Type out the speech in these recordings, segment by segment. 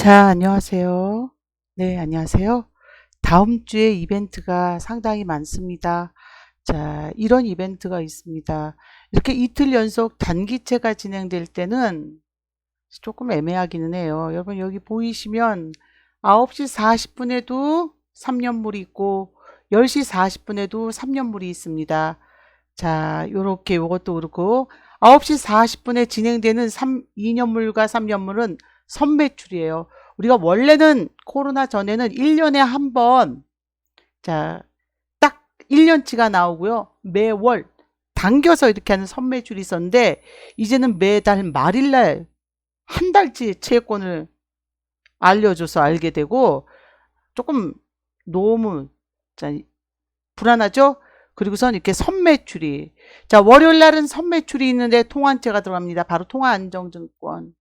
자, 안녕하세요. 네, 안녕하세요. 다음 주에 이벤트가 상당히 많습니다. 자, 이런 이벤트가 있습니다. 이렇게 이틀 연속 단기채가 진행될 때는 조금 애매하기는 해요. 여러분 여기 보이시면 9시 40분에도 3년물이 있고 10시 40분에도 3년물이 있습니다. 자, 요렇게 요것도 그렇고 9시 40분에 진행되는 2년물과 3년물은 선매출이에요. 우리가 원래는 코로나 전에는 1년에 한 번, 자, 딱 1년치가 나오고요. 매월 당겨서 이렇게 하는 선매출이 있었는데, 이제는 매달 말일날 한 달치 채권을 알려줘서 알게 되고, 조금 너무 불안하죠? 그리고선 이렇게 선매출이, 자, 월요일 날은 선매출이 있는데 통한채가 들어갑니다. 바로 통화안정증권.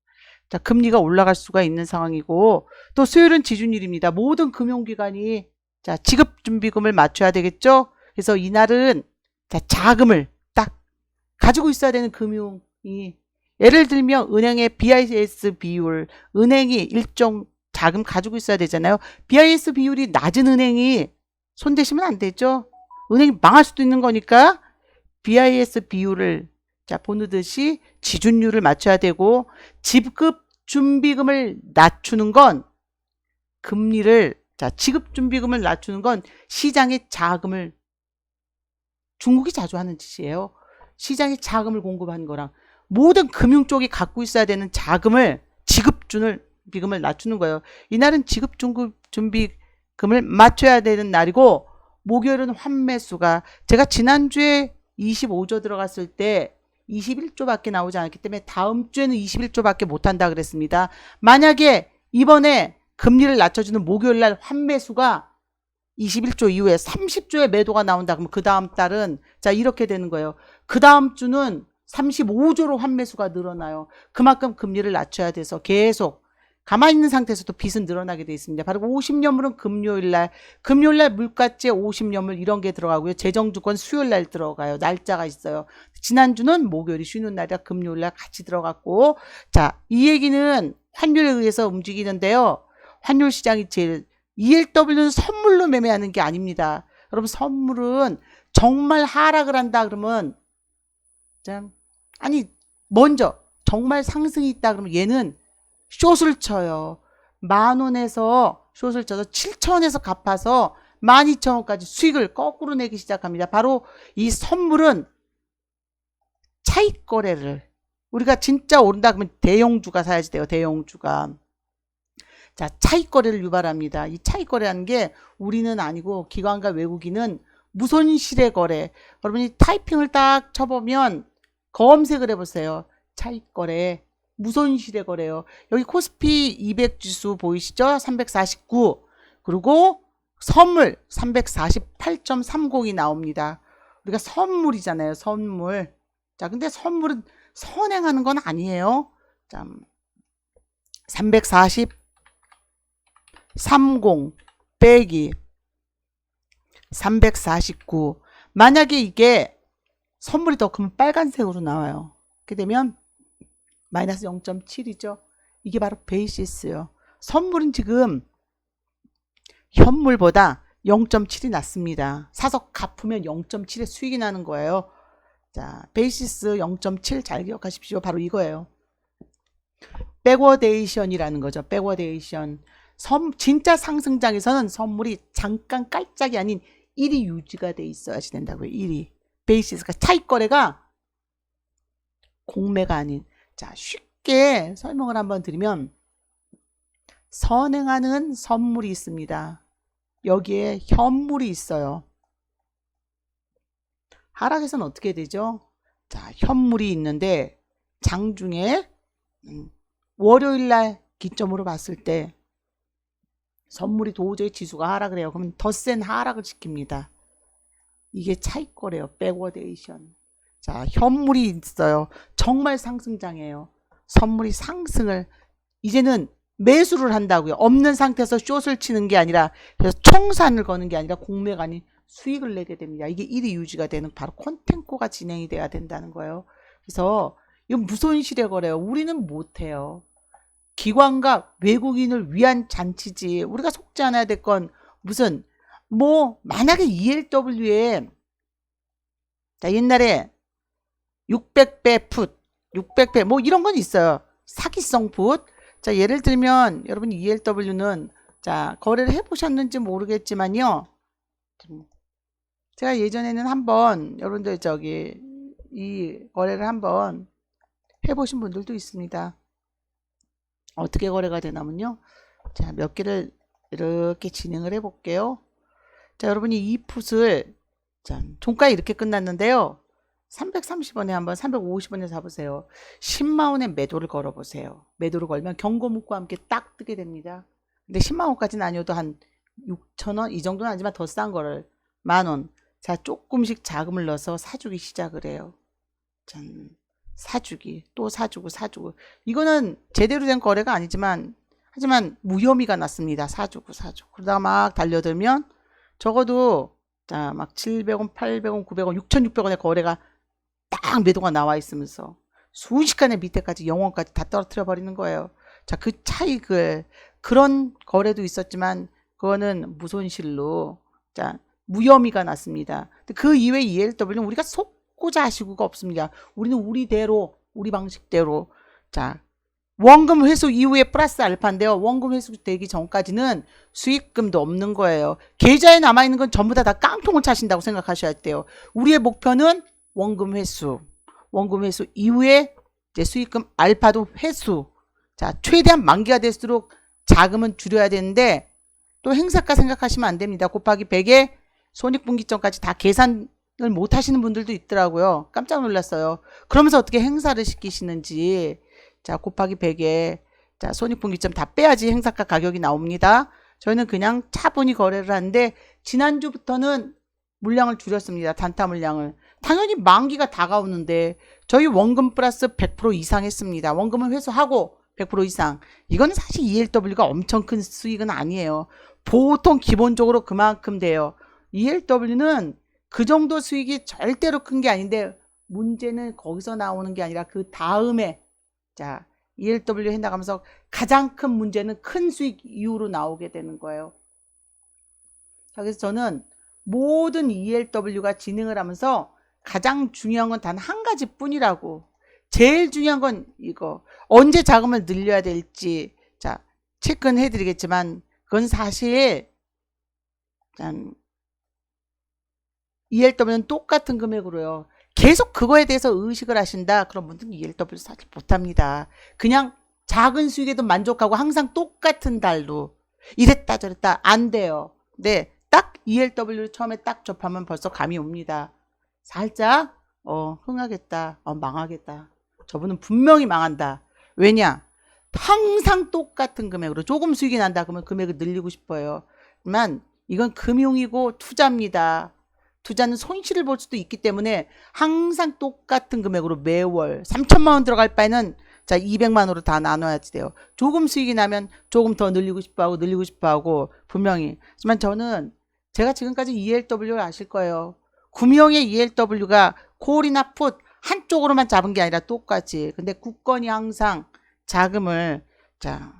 자, 금리가 올라갈 수가 있는 상황이고, 또 수요일은 지준일입니다. 모든 금융기관이 자, 지급준비금을 맞춰야 되겠죠? 그래서 이날은 자, 자금을 딱 가지고 있어야 되는 금융이, 예를 들면 은행의 BIS 비율, 은행이 일정 자금 가지고 있어야 되잖아요. BIS 비율이 낮은 은행이 손대시면 안 되죠. 은행이 망할 수도 있는 거니까 BIS 비율을 자, 보듯이 지준율을 맞춰야 되고, 지급 준비금을 낮추는 건 금리를, 자, 지급 준비금을 낮추는 건 시장에 자금을, 중국이 자주 하는 짓이에요. 시장에 자금을 공급하는 거랑 모든 금융 쪽이 갖고 있어야 되는 자금을, 지급 준비금을 낮추는 거예요. 이날은 지급 준비금을 맞춰야 되는 날이고, 목요일은 환매수가, 제가 지난주에 25조 들어갔을 때 21조밖에 나오지 않았기 때문에 다음 주에는 21조밖에 못한다 그랬습니다. 만약에 이번에 금리를 낮춰주는 목요일날 환매수가 21조 이후에 30조의 매도가 나온다 그러면 그 다음 달은 자, 이렇게 되는 거예요. 그 다음 주는 35조로 환매수가 늘어나요. 그만큼 금리를 낮춰야 돼서 계속 가만히 있는 상태에서도 빚은 늘어나게 돼 있습니다. 바로 50년물은 금요일날 물가째 50년물 이런 게 들어가고요. 재정주권 수요일날 들어가요. 날짜가 있어요. 지난주는 목요일이 쉬는 날이라 금요일날 같이 들어갔고, 자, 이 얘기는 환율에 의해서 움직이는데요. 환율 시장이 제일, ELW는 선물로 매매하는 게 아닙니다. 여러분, 선물은 정말 하락을 한다 그러면 참, 아니, 먼저 정말 상승이 있다 그러면 얘는 숏을 쳐요. 10,000원에서 숏을 쳐서 7,000원에서 갚아서 12,000원까지 수익을 거꾸로 내기 시작합니다. 바로 이 선물은 차익 거래를, 우리가 진짜 오른다 그러면 대형주가 사야지 돼요. 대형주가. 자, 차익 거래를 유발합니다. 이 차익 거래라는 게 우리는 아니고 기관과 외국인은 무손실의 거래. 여러분이 타이핑을 딱 쳐보면 검색을 해보세요. 차익 거래, 무손실의 거래요. 여기 코스피 200 지수 보이시죠? 349. 그리고 선물 348.30이 나옵니다. 우리가 선물이잖아요. 선물. 자, 근데 선물은 선행하는 건 아니에요. 자, 340 30 빼기 349. 만약에 이게 선물이 더 크면 빨간색으로 나와요. 그렇게 되면 마이너스 0.7이죠. 이게 바로 베이시스요. 선물은 지금 현물보다 0.7이 낮습니다. 사서 갚으면 0.7의 수익이 나는 거예요. 자, 베이시스 0.7 잘 기억하십시오. 바로 이거예요. 백워데이션이라는 거죠. 백워데이션. 진짜 상승장에서는 선물이 잠깐 깔짝이 아닌 1이 유지가 돼 있어야지 된다고요. 1이. 베이시스가 차익 거래가 공매가 아닌. 자, 쉽게 설명을 한번 드리면 선행하는 선물이 있습니다. 여기에 현물이 있어요. 하락에서는 어떻게 되죠? 자, 현물이 있는데 장중에 월요일날 기점으로 봤을 때 선물이 도저히 지수가 하락을 해요. 그러면 더 센 하락을 시킵니다. 이게 차익 거래요. 백워데이션. 자, 현물이 있어요. 정말 상승장이에요. 선물이 상승을 이제는 매수를 한다고요. 없는 상태에서 숏을 치는 게 아니라, 그래서 청산을 거는 게 아니라 공매가 아닌 수익을 내게 됩니다. 이게 1위 유지가 되는 바로 콘텐코가 진행이 돼야 된다는 거예요. 그래서 이건 무손실의 거래요. 우리는 못해요. 기관과 외국인을 위한 잔치지. 우리가 속지 않아야 될 건 무슨 뭐 만약에 ELW에 자 옛날에 600배 풋, 600배 뭐 이런 건 있어요. 사기성 풋. 자 예를 들면 여러분 ELW는 자 거래를 해보셨는지 모르겠지만요. 제가 예전에는 한번 여러분들 저기 이 거래를 한번 해보신 분들도 있습니다. 어떻게 거래가 되냐면요. 자, 몇 개를 이렇게 진행을 해 볼게요. 자, 여러분이 이 풋을 자, 종가 이렇게 끝났는데요. 330원에 한번 350원에 사보세요. 10만원에 매도를 걸어보세요. 매도를 걸면 경고문과 함께 딱 뜨게 됩니다. 근데 10만원까지는 아니어도 한 6천원 이 정도는 아니지만 더 싼 거를 만원. 자, 조금씩 자금을 넣어서 사주기 시작을 해요. 짠. 사주기 또 사주고 이거는 제대로 된 거래가 아니지만 하지만 무혐의가 났습니다. 사주고 그러다가 막 달려들면 적어도 자 막 700원 800원 900원 6600원의 거래가 딱 매도가 나와 있으면서 순식간에 밑에까지 영원까지 다 떨어뜨려 버리는 거예요. 자 그 차익을 그런 거래도 있었지만 그거는 무손실로 자 무혐의가 났습니다. 그 이외의 ELW는 우리가 속고자 하시고가 없습니다. 우리는 우리대로 우리 방식대로 자 원금 회수 이후에 플러스 알파인데요. 원금 회수 되기 전까지는 수익금도 없는 거예요. 계좌에 남아있는 건 전부 다 깡통을 차신다고 생각하셔야 돼요. 우리의 목표는 원금 회수 이후에 이제 수익금 알파도 회수. 자 최대한 만기가 될수록 자금은 줄여야 되는데 또 행사가 생각하시면 안 됩니다. 곱하기 100에 손익분기점까지 다 계산을 못 하시는 분들도 있더라고요. 깜짝 놀랐어요. 그러면서 어떻게 행사를 시키시는지 자 곱하기 100에 자 손익분기점 다 빼야지 행사가 가격이 나옵니다. 저희는 그냥 차분히 거래를 하는데 지난주부터는 물량을 줄였습니다. 단타 물량을. 당연히 만기가 다가오는데 저희 원금 플러스 100% 이상 했습니다. 원금은 회수하고 100% 이상. 이건 사실 ELW가 엄청 큰 수익은 아니에요. 보통 기본적으로 그만큼 돼요. ELW는 그 정도 수익이 절대로 큰 게 아닌데 문제는 거기서 나오는 게 아니라 그 다음에 자 ELW 해나가면서 가장 큰 문제는 큰 수익 이후로 나오게 되는 거예요. 자, 그래서 저는 모든 ELW가 진행을 하면서 가장 중요한 건 단 한 가지 뿐이라고. 제일 중요한 건 이거. 언제 자금을 늘려야 될지 자 체크는 해드리겠지만 그건 사실 ELW는 똑같은 금액으로요. 계속 그거에 대해서 의식을 하신다. 그런 분들은 ELW 사실 못합니다. 그냥 작은 수익에도 만족하고 항상 똑같은 달로 이랬다 저랬다 안 돼요. 네, 딱 ELW를 처음에 딱 접하면 벌써 감이 옵니다. 살짝 흥하겠다. 망하겠다. 저분은 분명히 망한다. 왜냐? 항상 똑같은 금액으로 조금 수익이 난다 그러면 금액을 늘리고 싶어요. 하지만 이건 금융이고 투자입니다. 투자는 손실을 볼 수도 있기 때문에 항상 똑같은 금액으로 매월 3천만 원 들어갈 바에는 자 200만 원으로 다 나눠야지 돼요. 조금 수익이 나면 조금 더 늘리고 싶어하고 분명히. 하지만 저는 제가 지금까지 ELW를 아실 거예요. 구명의 ELW가 콜이나 풋 한쪽으로만 잡은 게 아니라 똑같이. 근데 국건이 항상 자금을 자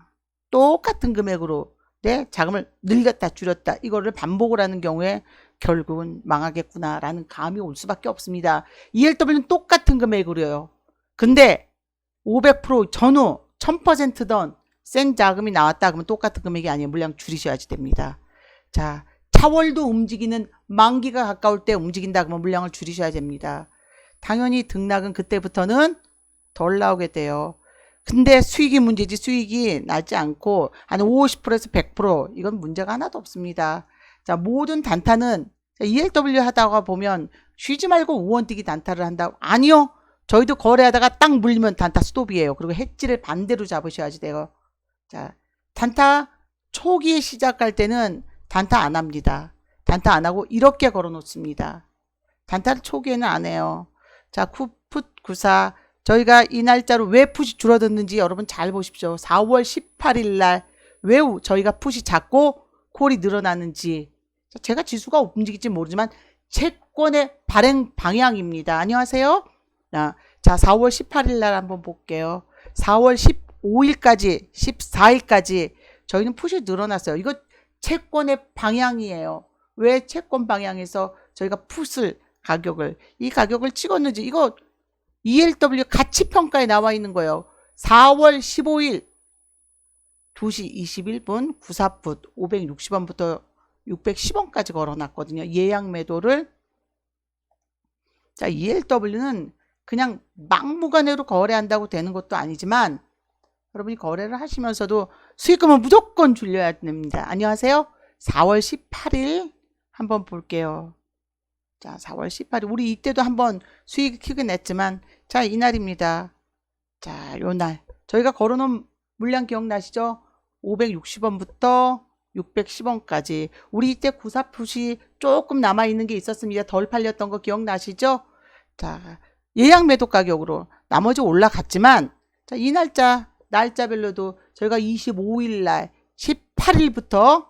똑같은 금액으로 내 자금을 늘렸다 줄였다 이거를 반복을 하는 경우에 결국은 망하겠구나라는 감이 올 수밖에 없습니다. ELW는 똑같은 금액으로요. 근데 500% 전후 1000%던 센 자금이 나왔다 그러면 똑같은 금액이 아니에요. 물량 줄이셔야지 됩니다. 자, 차월도 움직이는 만기가 가까울 때 움직인다 그러면 물량을 줄이셔야 됩니다. 당연히 등락은 그때부터는 덜 나오게 돼요. 근데 수익이 문제지 수익이 나지 않고 한 50%에서 100% 이건 문제가 하나도 없습니다. 자, 모든 단타는 ELW 하다가 보면 쉬지 말고 우원뛰기 단타를 한다고. 아니요. 저희도 거래하다가 딱 물리면 단타 스톱이에요. 그리고 해지를 반대로 잡으셔야지 돼요. 자, 단타 초기에 시작할 때는 단타 안 합니다. 단타 안 하고 이렇게 걸어 놓습니다. 단타를 초기에는 안 해요. 자, 풋 94 저희가 이 날짜로 왜 풋이 줄어들는지 여러분 잘 보십시오. 4월 18일 날 왜 저희가 풋이 작고 콜이 늘어나는지. 제가 지수가 움직일지 모르지만 채권의 발행 방향입니다. 안녕하세요. 자, 4월 18일 날 한번 볼게요. 4월 15일까지 14일까지 저희는 풋이 늘어났어요. 이거 채권의 방향이에요. 왜 채권 방향에서 저희가 풋을 이 가격을 찍었는지 이거 ELW 가치평가에 나와 있는 거예요. 4월 15일 2시 21분 94풋 560원부터 610원까지 걸어놨거든요. 예약 매도를. 자, ELW는 그냥 막무가내로 거래한다고 되는 것도 아니지만 여러분이 거래를 하시면서도 수익금은 무조건 줄여야 됩니다. 안녕하세요. 4월 18일 한번 볼게요. 자, 4월 18일 우리 이때도 한번 수익 크게 냈지만 자, 이날입니다. 자, 요날 저희가 걸어놓은 물량 기억나시죠? 560원부터 610원까지 우리 이때 94풋이 조금 남아있는 게 있었습니다. 덜 팔렸던 거 기억나시죠? 자, 예약 매도 가격으로 나머지 올라갔지만 자, 이 날짜별로도 저희가 25일 날 18일부터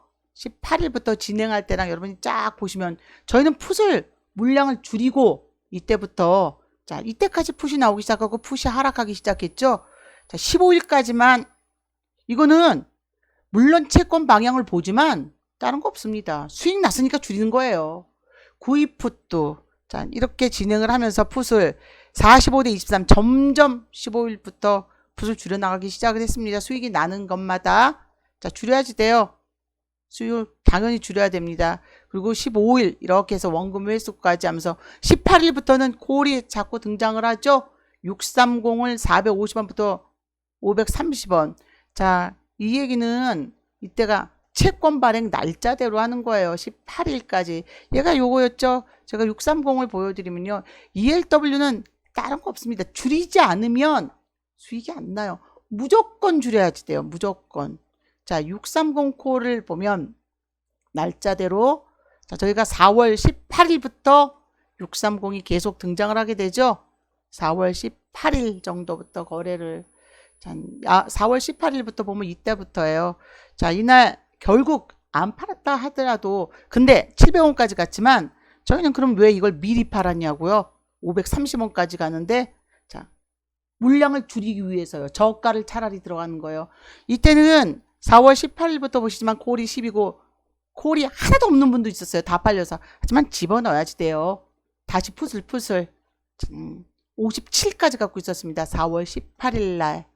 진행할 때랑 여러분이 쫙 보시면 저희는 풋을 물량을 줄이고 이때부터 자, 이때까지 풋이 나오기 시작하고 풋이 하락하기 시작했죠. 자, 15일까지만 이거는 물론 채권 방향을 보지만 다른 거 없습니다. 수익 났으니까 줄이는 거예요. 구입 풋도 자, 이렇게 진행을 하면서 풋을 45대 23 점점 15일부터 풋을 줄여나가기 시작을 했습니다. 수익이 나는 것마다 자, 줄여야지 돼요. 수익 당연히 줄여야 됩니다. 그리고 15일 이렇게 해서 원금 회수까지 하면서 18일부터는 콜이 자꾸 등장을 하죠. 630을 450원부터 530원. 자, 이 얘기는 이때가 채권 발행 날짜대로 하는 거예요. 18일까지. 얘가 요거였죠. 제가 630을 보여드리면요. ELW는 다른 거 없습니다. 줄이지 않으면 수익이 안 나요. 무조건 줄여야지 돼요. 무조건. 자, 630 콜을 보면 날짜대로 자, 저희가 4월 18일부터 630이 계속 등장을 하게 되죠. 4월 18일 정도부터 거래를 자, 4월 18일부터 보면 이때부터예요. 자, 이날 결국 안 팔았다 하더라도 근데 700원까지 갔지만 저희는 그럼 왜 이걸 미리 팔았냐고요. 530원까지 가는데 자, 물량을 줄이기 위해서요. 저가를 차라리 들어가는 거예요. 이때는 4월 18일부터 보시지만 콜이 10이고 콜이 하나도 없는 분도 있었어요. 다 팔려서. 하지만 집어넣어야지 돼요. 다시 풋을 57까지 갖고 있었습니다. 4월 18일 날.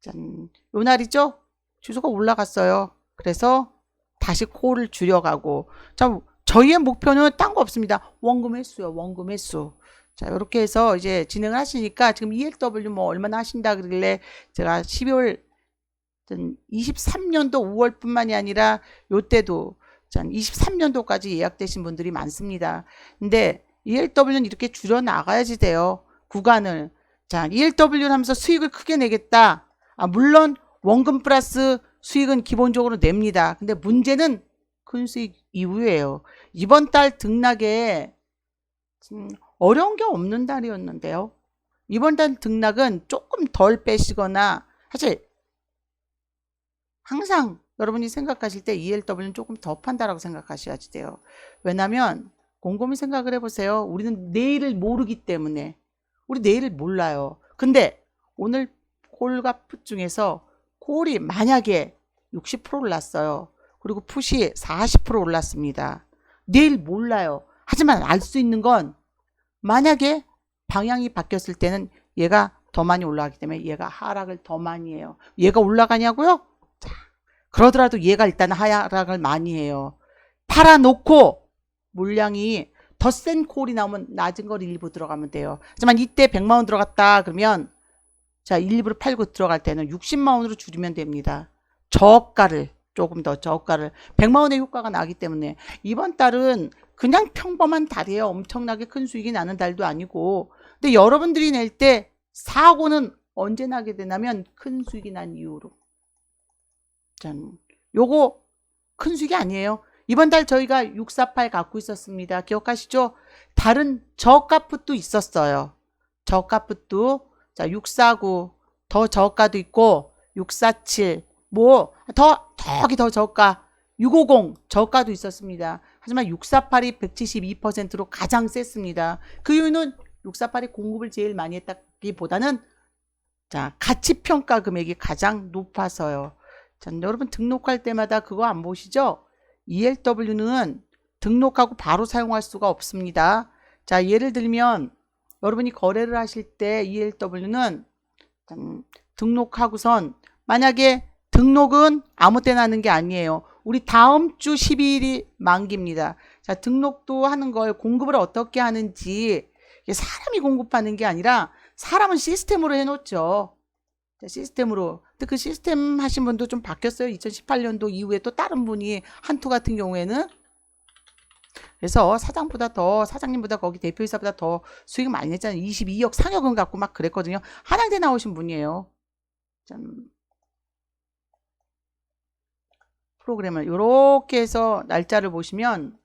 짠, 요 날이죠? 주소가 올라갔어요. 그래서 다시 콜을 줄여가고. 자, 저희의 목표는 딴 거 없습니다. 원금 횟수요. 원금 횟수. 자, 이렇게 해서 이제 진행을 하시니까 지금 ELW 뭐 얼마나 하신다 그러길래 제가 12월 23년도 5월뿐만이 아니라 요때도 23년도까지 예약되신 분들이 많습니다. 근데 ELW는 이렇게 줄여 나가야지 돼요. 구간을. 자, ELW를 하면서 수익을 크게 내겠다. 물론 원금 플러스 수익은 기본적으로 냅니다. 근데 문제는 큰 수익 이후에요. 이번 달 등락에 어려운 게 없는 달이었는데요. 이번 달 등락은 조금 덜 빼시거나 사실 항상 여러분이 생각하실 때 ELW는 조금 더 판다라고 생각하셔야지 돼요. 왜냐하면 곰곰이 생각을 해보세요. 우리는 내일을 모르기 때문에 우리 내일을 몰라요. 근데 오늘 콜과 풋 중에서 콜이 만약에 60% 올랐어요. 그리고 풋이 40% 올랐습니다. 내일 몰라요. 하지만 알 수 있는 건 만약에 방향이 바뀌었을 때는 얘가 더 많이 올라가기 때문에 얘가 하락을 더 많이 해요. 얘가 올라가냐고요? 자, 그러더라도 얘가 일단 하락을 많이 해요. 팔아놓고 물량이 더 센 콜이 나오면 낮은 걸 일부 들어가면 돼요. 하지만 이때 100만원 들어갔다 그러면 자, 일부러 팔고 들어갈 때는 60만원으로 줄이면 됩니다. 저가를 조금 더 저가를 100만원의 효과가 나기 때문에 이번 달은 그냥 평범한 달이에요. 엄청나게 큰 수익이 나는 달도 아니고. 근데 여러분들이 낼 때 사고는 언제 나게 되냐면 큰 수익이 난 이후로. 짠. 요거 큰 수익이 아니에요. 이번 달 저희가 648 갖고 있었습니다. 기억하시죠? 다른 저가 풋도 있었어요. 저가 풋도 자, 649 더 저가도 있고 647 뭐 더기 더 저가 650 저가도 있었습니다. 하지만 648이 172%로 가장 셌습니다. 그 이유는 648이 공급을 제일 많이 했다기보다는 자, 가치평가 금액이 가장 높아서요. 자, 여러분 등록할 때마다 그거 안 보시죠? ELW는 등록하고 바로 사용할 수가 없습니다. 자, 예를 들면 여러분이 거래를 하실 때 ELW는 등록하고선 만약에 등록은 아무 때나 하는 게 아니에요. 우리 다음 주 12일이 만기입니다. 자, 등록도 하는 걸 공급을 어떻게 하는지 사람이 공급하는 게 아니라 사람은 시스템으로 해놓죠. 자, 시스템으로. 근데 그 시스템 하신 분도 좀 바뀌었어요. 2018년도 이후에 또 다른 분이 한투 같은 경우에는. 그래서 사장님보다 거기 대표이사보다 더 수익 많이 냈잖아요. 22억 상여금 갖고 막 그랬거든요. 한양대 나오신 분이에요. 참. 프로그램을 이렇게 해서 날짜를 보시면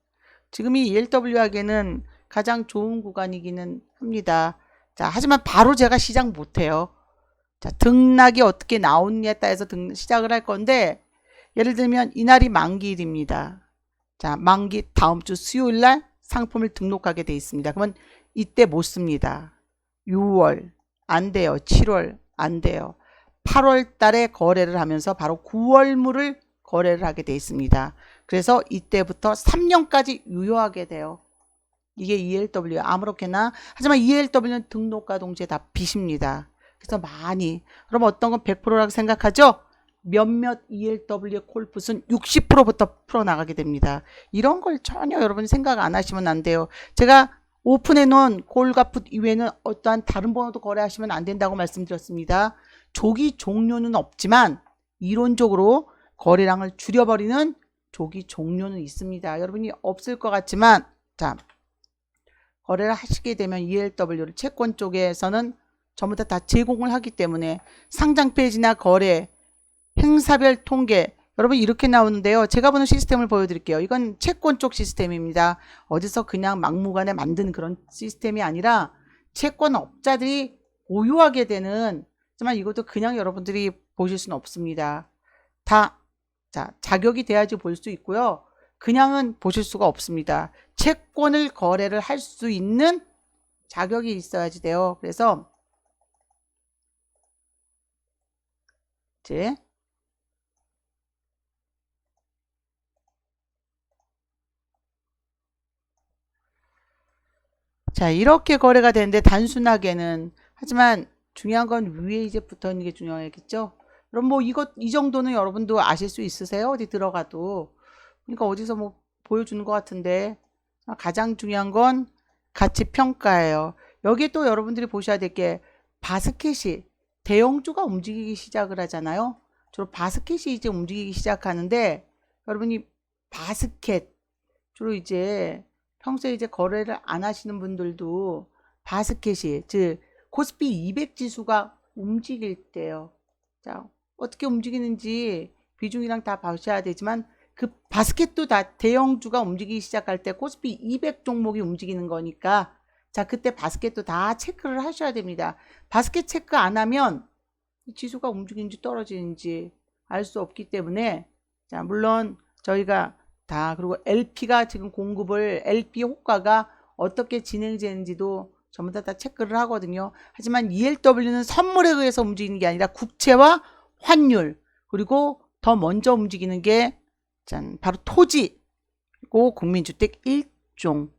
지금이 ELW하기에는 가장 좋은 구간이기는 합니다. 자, 하지만 바로 제가 시작 못해요. 자, 등락이 어떻게 나오느냐에 따라서 시작을 할 건데 예를 들면 이날이 만기일입니다. 자, 만기 다음 주 수요일 날 상품을 등록하게 돼 있습니다. 그러면 이때 못 씁니다. 6월 안 돼요. 7월 안 돼요. 8월 달에 거래를 하면서 바로 9월물을 거래를 하게 돼 있습니다. 그래서 이때부터 3년까지 유효하게 돼요. 이게 ELW 아무렇게나. 하지만 ELW는 등록과 동시에 다 빚입니다. 그래서 많이. 그럼 어떤 건 100%라고 생각하죠? 몇몇 ELW의 콜풋은 60%부터 풀어나가게 됩니다. 이런 걸 전혀 여러분이 생각 안 하시면 안 돼요. 제가 오픈해 놓은 콜과 풋 이외에는 어떠한 다른 번호도 거래하시면 안 된다고 말씀드렸습니다. 조기 종료는 없지만 이론적으로 거래량을 줄여버리는 조기 종료는 있습니다. 여러분이 없을 것 같지만 자, 거래를 하시게 되면 ELW를 채권 쪽에서는 전부 다 제공을 하기 때문에 상장 페이지나 거래, 행사별 통계 여러분 이렇게 나오는데요. 제가 보는 시스템을 보여드릴게요. 이건 채권 쪽 시스템입니다. 어디서 그냥 막무가내 만든 그런 시스템이 아니라 채권업자들이 보유하게 되는, 하지만 이것도 그냥 여러분들이 보실 수는 없습니다. 다 자, 자격이 돼야지 볼 수 있고요. 그냥은 보실 수가 없습니다. 채권을 거래를 할 수 있는 자격이 있어야지 돼요. 그래서 이제 자, 이렇게 거래가 되는데 단순하게는, 하지만 중요한 건 위에 이제 붙어 있는 게 중요하겠죠. 그럼 뭐 이 정도는 여러분도 아실 수 있으세요? 어디 들어가도. 그러니까 어디서 뭐 보여주는 것 같은데 가장 중요한 건 가치 평가예요. 여기에 또 여러분들이 보셔야 될 게 바스켓이 대형주가 움직이기 시작을 하잖아요. 주로 바스켓이 이제 움직이기 시작하는데 여러분이 바스켓 주로 이제 평소에 이제 거래를 안 하시는 분들도 바스켓이 즉 코스피 200 지수가 움직일 때요. 자, 어떻게 움직이는지 비중이랑 다 보셔야 되지만 그 바스켓도 다 대형주가 움직이기 시작할 때 코스피 200 종목이 움직이는 거니까 자, 그때 바스켓도 다 체크를 하셔야 됩니다. 바스켓 체크 안 하면 지수가 움직이는지 떨어지는지 알 수 없기 때문에 자, 물론 저희가 다 그리고 LP가 지금 공급을 LP 호가가 어떻게 진행되는지도 전부 다 체크를 하거든요. 하지만 ELW는 선물에 의해서 움직이는 게 아니라 국채와 환율 그리고 더 먼저 움직이는 게 바로 토지 그리고 국민주택 1종이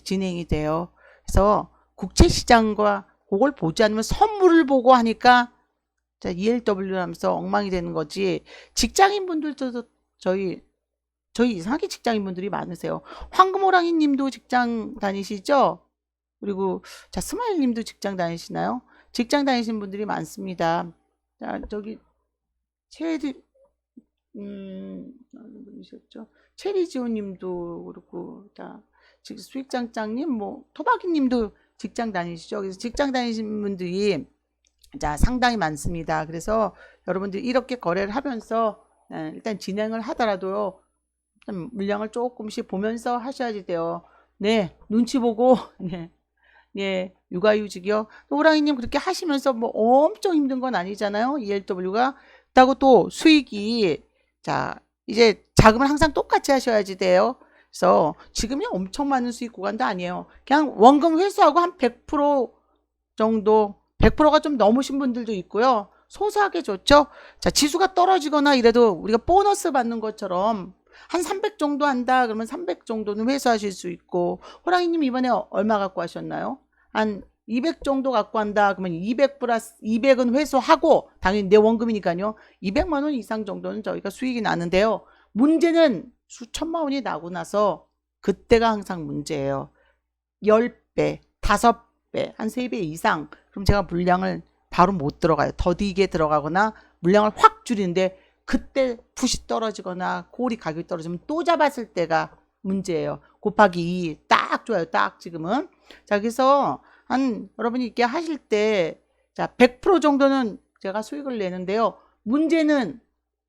진행이 돼요. 그래서 국채시장과 그걸 보지 않으면 선물을 보고 하니까 자, ELW 하면서 엉망이 되는 거지. 직장인분들도 저희 이상하게 직장인분들이 많으세요. 황금호랑이 님도 직장 다니시죠? 그리고 자, 스마일 님도 직장 다니시나요? 직장 다니시는 분들이 많습니다. 자, 저기 분이셨죠? 체리지오 님도 그렇고 자, 수익장장님 뭐 토박이 님도 직장 다니시죠? 그래서 직장 다니시는 분들이 자, 상당히 많습니다. 그래서 여러분들이 이렇게 거래를 하면서 일단 진행을 하더라도 물량을 조금씩 보면서 하셔야지 돼요. 네, 눈치 보고 네, 예, 육아휴직이요. 호랑이님 그렇게 하시면서 뭐 엄청 힘든 건 아니잖아요. ELW가 그렇다고 또 수익이 자, 이제 자금을 항상 똑같이 하셔야지 돼요. 그래서 지금이 엄청 많은 수익 구간도 아니에요. 그냥 원금 회수하고 한 100% 정도 100%가 좀 넘으신 분들도 있고요. 소소하게 좋죠. 자, 지수가 떨어지거나 이래도 우리가 보너스 받는 것처럼 한 300 정도 한다 그러면 300 정도는 회수하실 수 있고, 호랑이님 이번에 얼마 갖고 하셨나요? 한 200 정도 갖고 한다 그러면 200 플러스 200은 회수하고, 당연히 내 원금이니까요. 200만 원 이상 정도는 저희가 수익이 나는데요. 문제는 수천만 원이 나고 나서 그때가 항상 문제예요. 10배, 5배, 한 3배 이상. 그럼 제가 물량을 바로 못 들어가요. 더디게 들어가거나 물량을 확 줄이는데 그때 풋이 떨어지거나 콜이 가격이 떨어지면 또 잡았을 때가 문제예요. 곱하기 2 딱 좋아요. 딱 지금은. 자, 그래서 한 여러분이 이렇게 하실 때 자, 100% 정도는 제가 수익을 내는데요. 문제는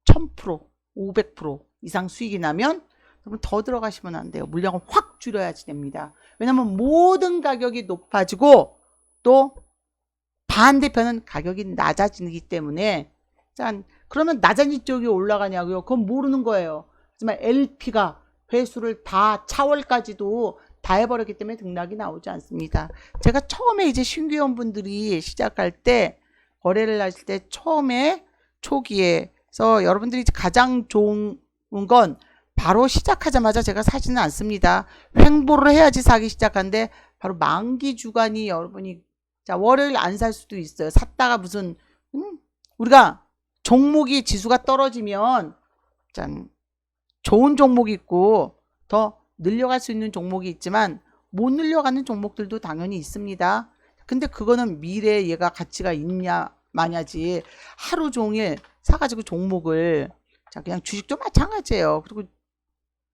1000%, 500% 이상 수익이 나면 그럼 더 들어가시면 안 돼요. 물량을 확 줄여야지 됩니다. 왜냐하면 모든 가격이 높아지고 또 반대편은 가격이 낮아지기 때문에, 짠, 그러면 낮아진 쪽이 올라가냐고요? 그건 모르는 거예요. 하지만 LP가 회수를 다 차월까지도 다 해버렸기 때문에 등락이 나오지 않습니다. 제가 처음에 이제 신규원분들이 시작할 때, 거래를 하실 때 처음에 초기에서 여러분들이 가장 좋은 건 바로 시작하자마자 제가 사지는 않습니다. 횡보를 해야지 사기 시작하는데 바로 만기 주간이 여러분이, 자, 월요일 안 살 수도 있어요. 샀다가 무슨 우리가 종목이 지수가 떨어지면 짠, 좋은 종목이 있고 더 늘려갈 수 있는 종목이 있지만 못 늘려가는 종목들도 당연히 있습니다. 근데 그거는 미래에 얘가 가치가 있냐 마냐지, 하루 종일 사가지고 종목을, 자, 그냥 주식도 마찬가지예요. 그리고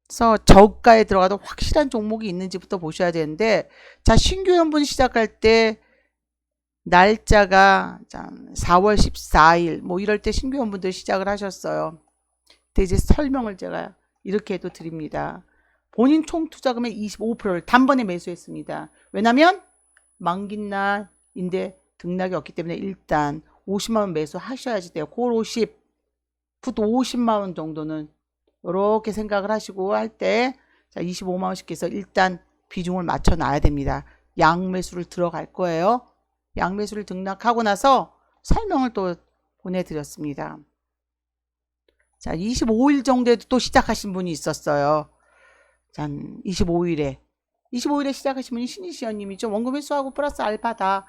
그래서 저가에 들어가도 확실한 종목이 있는지부터 보셔야 되는데, 자, 신규 연분 시작할 때 날짜가 4월 14일 뭐 이럴 때 신규 연분들 시작을 하셨어요. 근데 이제 설명을 제가 이렇게 해도 드립니다. 본인 총 투자금의 25%를 단번에 매수했습니다. 왜냐면 만기날인데 등락이 없기 때문에 일단 50만 원 매수하셔야지 돼요. 콜 50, 풋 50만 원 정도는 이렇게 생각을 하시고 할 때, 자, 25만 원씩 해서 일단 비중을 맞춰 놔야 됩니다. 양매수를 들어갈 거예요. 양매수를 등락하고 나서 설명을 또 보내드렸습니다. 자, 25일 정도에도 또 시작하신 분이 있었어요. 짠, 25일에 시작하신 분이 신이시연님이죠. 원금 회수하고 플러스 알파다.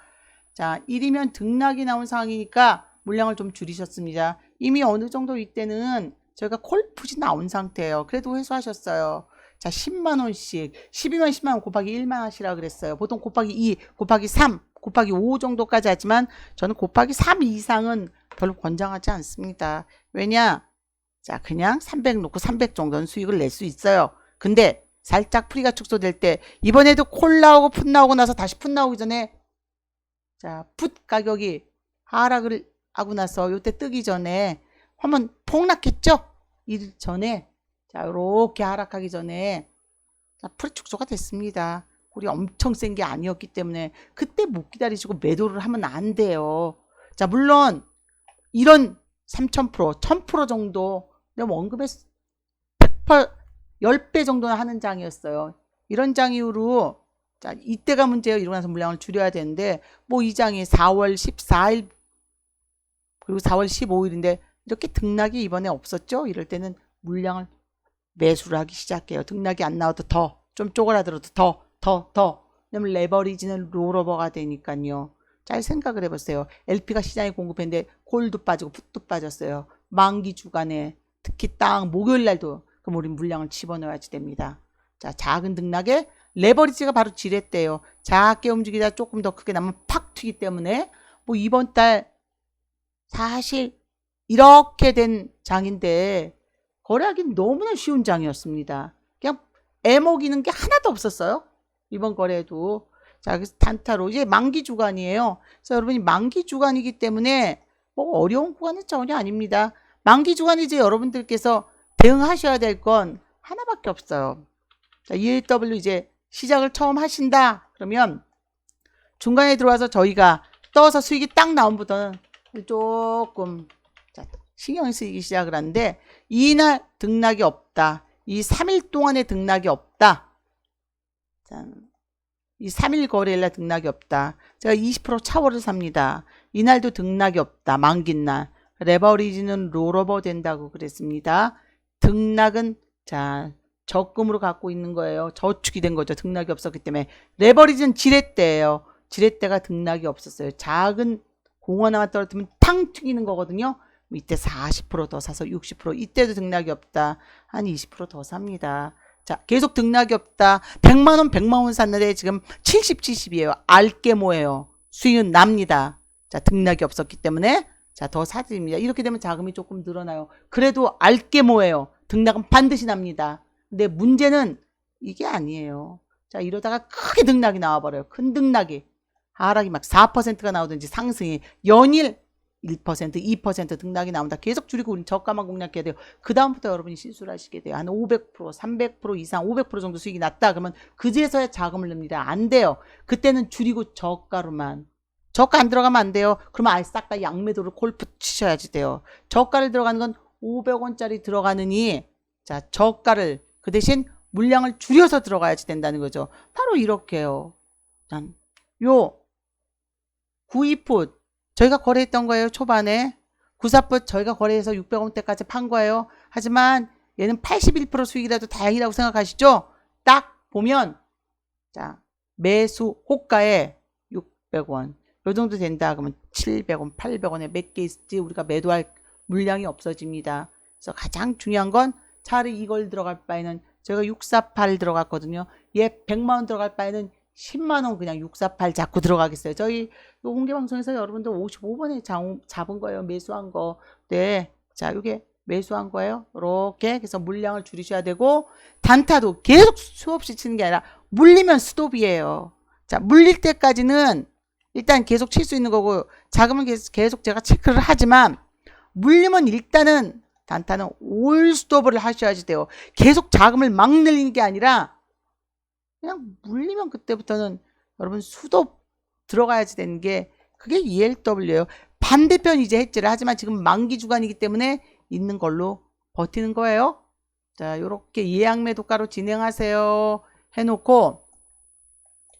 자, 1이면 등락이 나온 상황이니까 물량을 좀 줄이셨습니다. 이미 어느 정도 이때는 저희가 콜풋이 나온 상태예요. 그래도 회수하셨어요. 자, 10만원씩 12만 10만원 곱하기 1만 하시라 그랬어요. 보통 곱하기 2 곱하기 3 곱하기 5 정도까지 하지만 저는 곱하기 3 이상은 별로 권장하지 않습니다. 왜냐, 자, 그냥 300 놓고 300 정도는 수익을 낼 수 있어요. 근데 살짝 풀이가 축소될 때, 이번에도 콜 나오고 풋 나오고 나서 다시 풋 나오기 전에, 자, 풋 가격이 하락을 하고 나서 요때 뜨기 전에 한번 폭락했죠? 일 전에, 자, 요렇게 하락하기 전에, 자, 풀이 축소가 됐습니다. 콜이 엄청 센 게 아니었기 때문에 그때 못 기다리시고 매도를 하면 안 돼요. 자, 물론 이런 3000%, 1000% 정도 내가 원금에 100%, 10배 정도는 하는 장이었어요. 이런 장 이후로, 자, 이때가 문제예요. 이러고 나서 물량을 줄여야 되는데, 뭐 이 장이 4월 14일 그리고 4월 15일인데 이렇게 등락이 이번에 없었죠. 이럴 때는 물량을 매수를 하기 시작해요. 등락이 안 나와도 좀 쪼그라들어도 왜냐면 레버리지는 롤오버가 되니까요. 잘 생각을 해보세요. LP가 시장에 공급했는데 콜도 빠지고 풋도 빠졌어요. 만기 주간에 특히 딱 목요일 날도, 그럼 우리 물량을 집어넣어야지 됩니다. 자, 작은 등락에 레버리지가 바로 지렛대요. 작게 움직이다 조금 더 크게 나면 팍 튀기 때문에, 뭐 이번 달 사실 이렇게 된 장인데 거래하기는 너무나 쉬운 장이었습니다. 그냥 애먹이는 게 하나도 없었어요. 이번 거래도. 자, 그래서 단타로 이제 만기 주간이에요. 그래서 여러분이 만기 주간이기 때문에 뭐 어려운 구간은 전혀 아닙니다. 만기 주간이 이제 여러분들께서 대응하셔야 될 건 하나밖에 없어요. 자, EAW 이제 시작을 처음 하신다 그러면 중간에 들어와서 저희가 떠서 수익이 딱 나온부터는 조금, 자, 신경을 쓰이기 시작을 하는데, 이날 등락이 없다, 이 3일 동안의 등락이 없다, 자, 이 3일 거래일날 등락이 없다. 제가 20% 차월을 삽니다. 이날도 등락이 없다. 만기날. 레버리지는 롤오버 된다고 그랬습니다. 등락은 자 적금으로 갖고 있는 거예요. 저축이 된 거죠. 등락이 없었기 때문에. 레버리지는 지렛대예요. 지렛대가 등락이 없었어요. 작은 공 하나만 떨어뜨리면 탕 튀기는 거거든요. 이때 40% 더 사서 60%. 이때도 등락이 없다. 한 20% 더 삽니다. 자, 계속 등락이 없다. 100만원, 100만원 샀는데 지금 70, 70이에요. 알게모예요. 수익은 납니다. 자, 등락이 없었기 때문에 자, 더 사드립니다. 이렇게 되면 자금이 조금 늘어나요. 그래도 알게모예요. 등락은 반드시 납니다. 근데 문제는 이게 아니에요. 자, 이러다가 크게 등락이 나와버려요. 큰 등락이. 하락이 막 4%가 나오든지 상승이 연일 1%, 2% 등락이 나온다. 계속 줄이고 우리는 저가만 공략해야 돼요. 그 다음부터 여러분이 실수를 하시게 돼요. 한 500%, 300% 이상, 500% 정도 수익이 났다. 그러면 그제서야 자금을 넣습니다. 안 돼요. 그때는 줄이고 저가로만. 저가 안 들어가면 안 돼요. 그러면 아예 싹 다 양매도를 골프 치셔야지 돼요. 저가를 들어가는 건 500원짜리 들어가느니 자 저가를 그 대신 물량을 줄여서 들어가야지 된다는 거죠. 바로 이렇게요. 요 92풋 저희가 거래했던 거예요. 초반에 94풋 저희가 거래해서 600원대까지 판 거예요. 하지만 얘는 81% 수익이라도 다행이라고 생각하시죠? 딱 보면 자 매수 호가에 600원 요 정도 된다 그러면 700원 800원에 몇 개 있을지 우리가 매도할 물량이 없어집니다. 그래서 가장 중요한 건 차라리 이걸 들어갈 바에는 제가 648 들어갔거든요. 얘 100만원 들어갈 바에는 10만원 그냥 648 잡고 들어가겠어요. 저희 공개방송에서 여러분들 55번에 잡은 거예요. 매수한 거. 네. 자, 이게 매수한 거예요. 이렇게. 그래서 물량을 줄이셔야 되고, 단타도 계속 수없이 치는 게 아니라, 물리면 스톱이에요. 자, 물릴 때까지는 일단 계속 칠 수 있는 거고, 자금은 계속 제가 체크를 하지만, 물리면 일단은 단타는 올 스톱을 하셔야지 돼요. 계속 자금을 막 늘리는 게 아니라, 그냥 물리면 그때부터는 여러분 수도 들어가야지 되는 게 그게 ELW예요. 반대편 이제 해지를 하지만 지금 만기 주간이기 때문에 있는 걸로 버티는 거예요. 자, 요렇게 예약 매도가로 진행하세요. 해놓고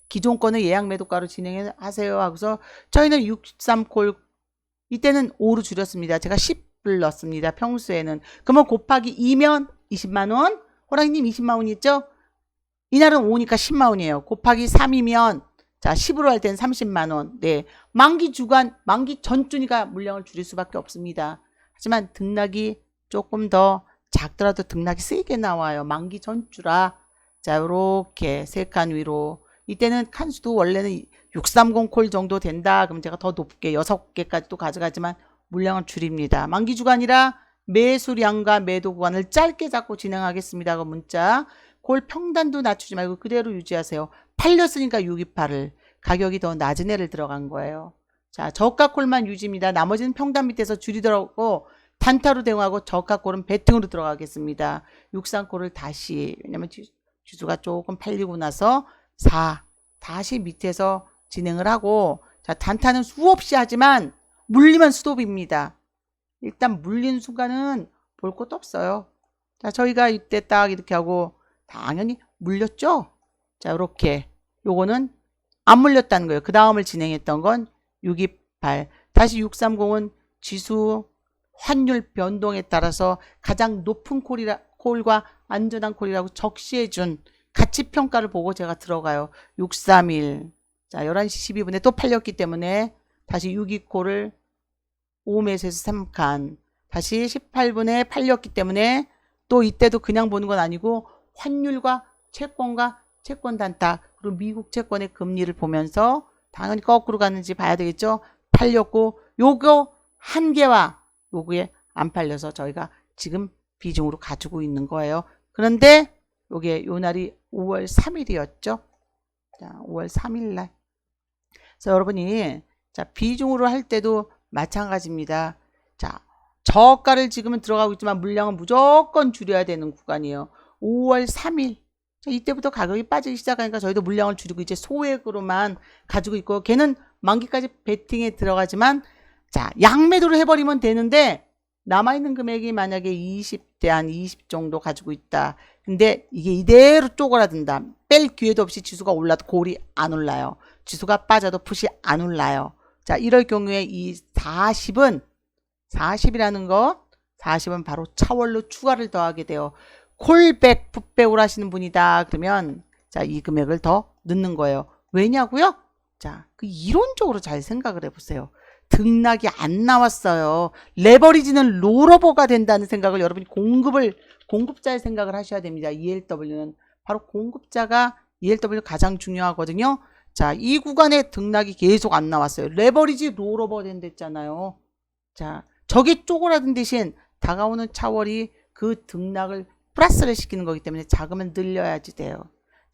기존 거는 예약 매도가로 진행하세요 하고서 저희는 63콜 이때는 5로 줄였습니다. 제가 10을 넣었습니다. 평소에는. 그러면 곱하기 2면 20만원 호랑이님 20만원 있죠? 이날은 5니까 10만원이에요. 곱하기 3이면 자 10으로 할 때는 30만원. 네, 만기 주간 만기 전주니까 물량을 줄일 수밖에 없습니다. 하지만 등락이 조금 더 작더라도 등락이 세게 나와요. 만기 전주라. 자 요렇게 3칸 위로 이때는 칸수도 원래는 630콜 정도 된다. 그럼 제가 더 높게 6개까지 또 가져가지만 물량을 줄입니다. 만기 주간이라 매수량과 매도 구간을 짧게 잡고 진행하겠습니다. 그 문자 콜 평단도 낮추지 말고 그대로 유지하세요. 팔렸으니까 628을 가격이 더 낮은 애를 들어간 거예요. 자 저가 콜만 유지입니다. 나머지는 평단 밑에서 줄이더라고 단타로 대응하고 저가 콜은 배팅으로 들어가겠습니다. 63콜을 다시 왜냐면 지수가 조금 팔리고 나서 4 다시 밑에서 진행을 하고 자 단타는 수없이 하지만 물리면 스톱입니다. 일단 물린 순간은 볼 것도 없어요. 자 저희가 이때 딱 이렇게 하고 당연히 물렸죠. 자 이렇게 요거는 안 물렸다는 거예요. 그 다음을 진행했던 건 628 다시 630은 지수 환율 변동에 따라서 가장 높은 콜과 안전한 콜이라고 적시해준 가치평가를 보고 제가 들어가요. 631 자 11시 12분에 또 팔렸기 때문에 다시 62콜을 5매수에서 3칸 다시 18분에 팔렸기 때문에 또 이때도 그냥 보는 건 아니고 환율과 채권과 채권 단타 그리고 미국 채권의 금리를 보면서 당연히 거꾸로 가는지 봐야 되겠죠. 팔렸고 요거 한 개와 요거에 안 팔려서 저희가 지금 비중으로 가지고 있는 거예요. 그런데 요게 요 날이 5월 3일이었죠. 자, 5월 3일 날. 그래서 여러분이 자, 비중으로 할 때도 마찬가지입니다. 자, 저가를 지금은 들어가고 있지만 물량은 무조건 줄여야 되는 구간이에요. 5월 3일. 자, 이때부터 가격이 빠지기 시작하니까 저희도 물량을 줄이고 이제 소액으로만 가지고 있고 걔는 만기까지 베팅에 들어가지만 자, 양매도를 해버리면 되는데 남아있는 금액이 만약에 20대 한 20 정도 가지고 있다. 근데 이게 이대로 쪼그라든다. 뺄 기회도 없이 지수가 올라도 골이 안 올라요. 지수가 빠져도 풋이 안 올라요. 자, 이럴 경우에 이 40이라는 거, 40은 바로 차월로 추가를 더하게 돼요. 콜백, 풋백을 하시는 분이다. 그러면 자, 이 금액을 더 넣는 거예요. 왜냐고요? 자, 그 이론적으로 잘 생각을 해보세요. 등락이 안 나왔어요. 레버리지는 롤오버가 된다는 생각을 여러분이 공급자의 생각을 하셔야 됩니다. ELW는 바로 공급자가 ELW 가장 중요하거든요. 자, 이 구간에 등락이 계속 안 나왔어요. 레버리지 롤오버 된댔잖아요. 자, 저게 쪼그라든 대신 다가오는 차월이 그 등락을 플러스를 시키는 거기 때문에 자금은 늘려야지 돼요.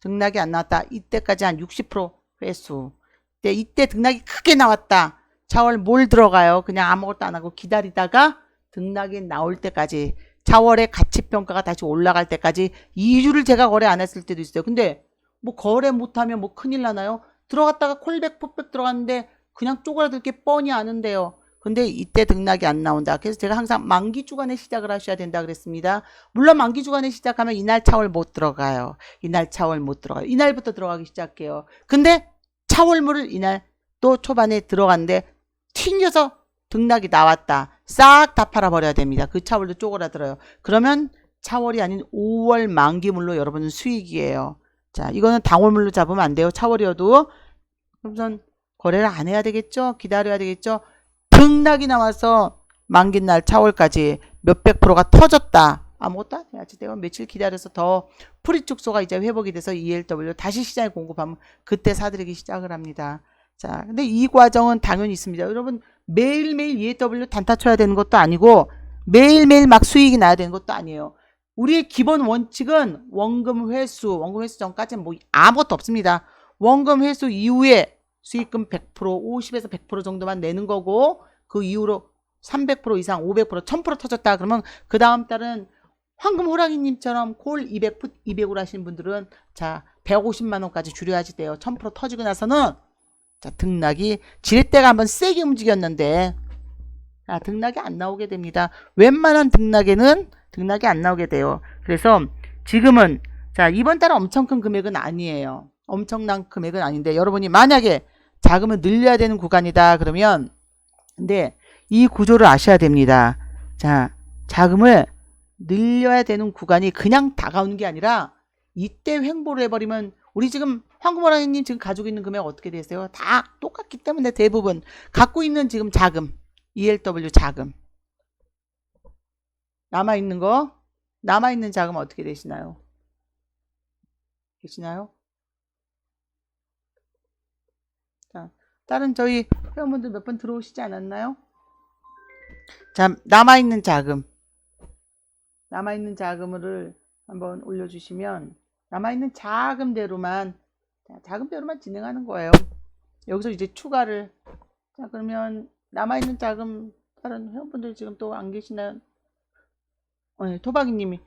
등락이 안 나왔다. 이때까지 한 60% 회수. 이때 등락이 크게 나왔다. 차월 뭘 들어가요? 그냥 아무것도 안 하고 기다리다가 등락이 나올 때까지, 차월의 가치평가가 다시 올라갈 때까지 2주를 제가 거래 안 했을 때도 있어요. 근데 뭐 거래 못하면 뭐 큰일 나나요? 들어갔다가 콜백 풋백 들어갔는데 그냥 쪼그라들 게 뻔히 아는데요. 근데 이때 등락이 안 나온다. 그래서 제가 항상 만기 주간에 시작을 하셔야 된다 그랬습니다. 물론 만기 주간에 시작하면 이날 차월 못 들어가요. 이날 차월 못 들어가요. 이날부터 들어가기 시작해요. 근데 차월물을 이날 또 초반에 들어갔는데 튕겨서 등락이 나왔다. 싹 다 팔아버려야 됩니다. 그 차월도 쪼그라들어요. 그러면 차월이 아닌 5월 만기물로 여러분은 수익이에요. 자, 이거는 당월물로 잡으면 안 돼요. 차월이어도. 그럼 거래를 안 해야 되겠죠? 기다려야 되겠죠? 등락이 나와서 만기날 차월까지 몇백 프로가 터졌다. 아무것도 안 해야지 돼요. 며칠 기다려서 더 프리 축소가 이제 회복이 돼서 ELW 다시 시장에 공급하면 그때 사들이기 시작을 합니다. 자, 근데 이 과정은 당연히 있습니다. 여러분 매일매일 ELW 단타 쳐야 되는 것도 아니고 매일매일 막 수익이 나야 되는 것도 아니에요. 우리의 기본 원칙은 원금 회수 전까지는 뭐 아무것도 없습니다. 원금 회수 이후에 수익금 100%, 50에서 100% 정도만 내는 거고, 그 이후로 300% 이상, 500%, 1000% 터졌다 그러면 그 다음 달은 황금 호랑이님처럼 콜 200, 풋 200으로 하시는 분들은 자 150만 원까지 줄여야지 돼요. 1000% 터지고 나서는 자 등락이 지렛대가 한번 세게 움직였는데 자, 등락이 안 나오게 됩니다. 웬만한 등락에는 등락이 안 나오게 돼요. 그래서 지금은 자 이번 달은 엄청 큰 금액은 아니에요. 엄청난 금액은 아닌데 여러분이 만약에 자금을 늘려야 되는 구간이다 그러면 근데 이 구조를 아셔야 됩니다. 자 자금을 늘려야 되는 구간이 그냥 다가오는 게 아니라 이때 횡보를 해버리면 우리 지금 황금호랑이님 지금 가지고 있는 금액 어떻게 되세요? 다 똑같기 때문에 대부분 갖고 있는 지금 자금 ELW 자금 남아있는 자금 어떻게 되시나요? 계시나요? 자, 다른 저희 회원분들 몇 번 들어오시지 않았나요? 자, 남아있는 자금을 한번 올려주시면 남아있는 자금대로만 진행하는 거예요. 여기서 이제 추가를 자 그러면 남아있는 자금 다른 회원분들 지금 또 안 계시나요? 토박이님이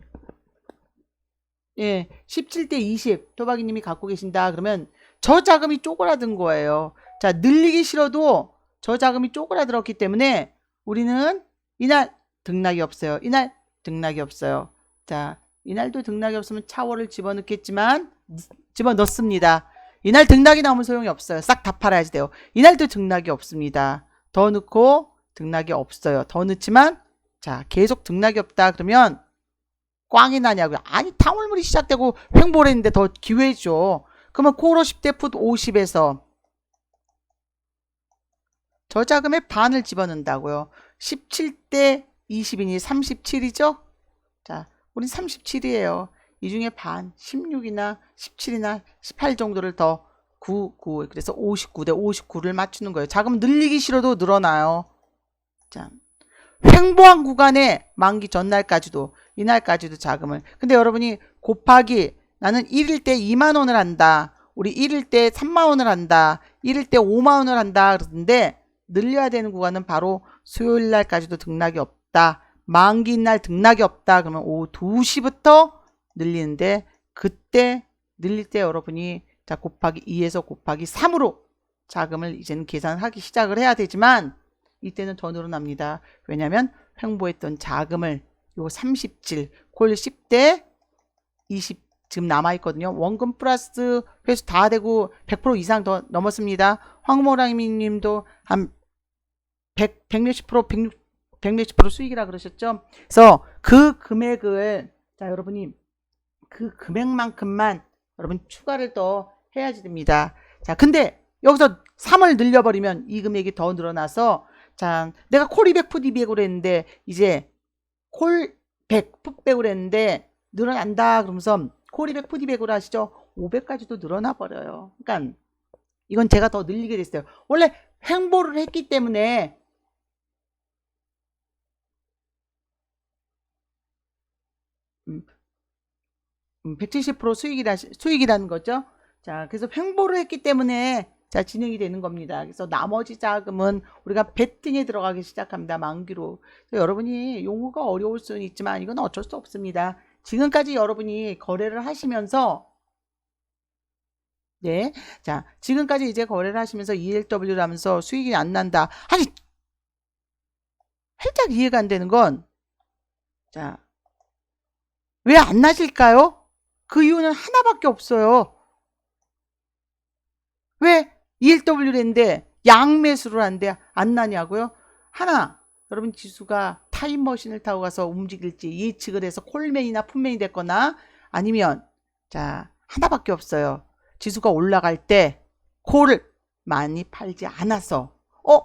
예 17대 20 토박이님이 갖고 계신다 그러면 저 자금이 쪼그라든 거예요. 자 늘리기 싫어도 저 자금이 쪼그라들었기 때문에 우리는 이날 등락이 없어요. 이날 등락이 없어요. 자 이날도 등락이 없으면 차월을 집어넣겠지만 집어넣습니다. 이날 등락이 나오면 소용이 없어요. 싹 다 팔아야지 돼요. 이날도 등락이 없습니다. 더 넣고 등락이 없어요. 더 넣지만 자 계속 등락이 없다 그러면 꽝이 나냐고요. 아니 당월물이 시작되고 횡보를 했는데 더 기회죠. 그러면 콜 50대 풋 50에서 저 자금의 반을 집어넣는다고요. 17대 20이니 37이죠. 자 우린 37이에요. 이 중에 반 16이나 17이나 18 정도를 더 9 그래서 59대 59를 맞추는 거예요. 자금 늘리기 싫어도 늘어나요. 자 횡보한 구간에 만기 전날까지도 이날까지도 자금을 근데 여러분이 곱하기 나는 1일 때 2만원을 한다. 우리 1일 때 3만원을 한다. 1일 때 5만원을 한다. 그러는데 늘려야 되는 구간은 바로 수요일날까지도 등락이 없다. 만기날 등락이 없다. 그러면 오후 2시부터 늘리는데 그때 늘릴 때 여러분이 자 곱하기 2에서 곱하기 3으로 자금을 이제는 계산하기 시작을 해야 되지만 이때는 더 늘어납니다. 왜냐하면 횡보했던 자금을 요 37, 콜 10대 지금 남아있거든요. 원금 플러스 회수 다 되고 100% 이상 더 넘었습니다. 황모랑이 님도 한 100, 100몇십 프로, 100몇십 프로 수익이라 그러셨죠? 그래서 그 금액을, 자, 여러분이 그 금액만큼만 여러분 추가를 더 해야지 됩니다. 자, 근데 여기서 3을 늘려버리면 이 금액이 더 늘어나서, 자, 내가 콜 200, 풋 200으로 했는데, 이제 콜 100, 풋 100으로 했는데, 늘어난다. 그러면서 콜 200, 풋 200으로 하시죠? 500까지도 늘어나 버려요. 그러니까 이건 제가 더 늘리게 됐어요. 원래 횡보를 했기 때문에 170% 수익이라는 거죠. 자, 그래서 횡보를 했기 때문에 자, 진행이 되는 겁니다. 그래서 나머지 자금은 우리가 베팅에 들어가기 시작합니다. 만기로. 여러분이 용어가 어려울 수는 있지만 이건 어쩔 수 없습니다. 지금까지 여러분이 거래를 하시면서, 네, 자, 지금까지 이제 거래를 하시면서 ELW를 하면서 수익이 안 난다. 아니, 살짝 이해가 안 되는 건, 자, 왜 안 나실까요? 그 이유는 하나밖에 없어요. 왜 ELW를 했는데 양매수를 하는데 안 나냐고요? 하나, 여러분 지수가 타임머신을 타고 가서 움직일지 예측을 해서 콜맨이나 풋맨이 됐거나, 아니면 자, 하나밖에 없어요. 지수가 올라갈 때 콜을 많이 팔지 않아서,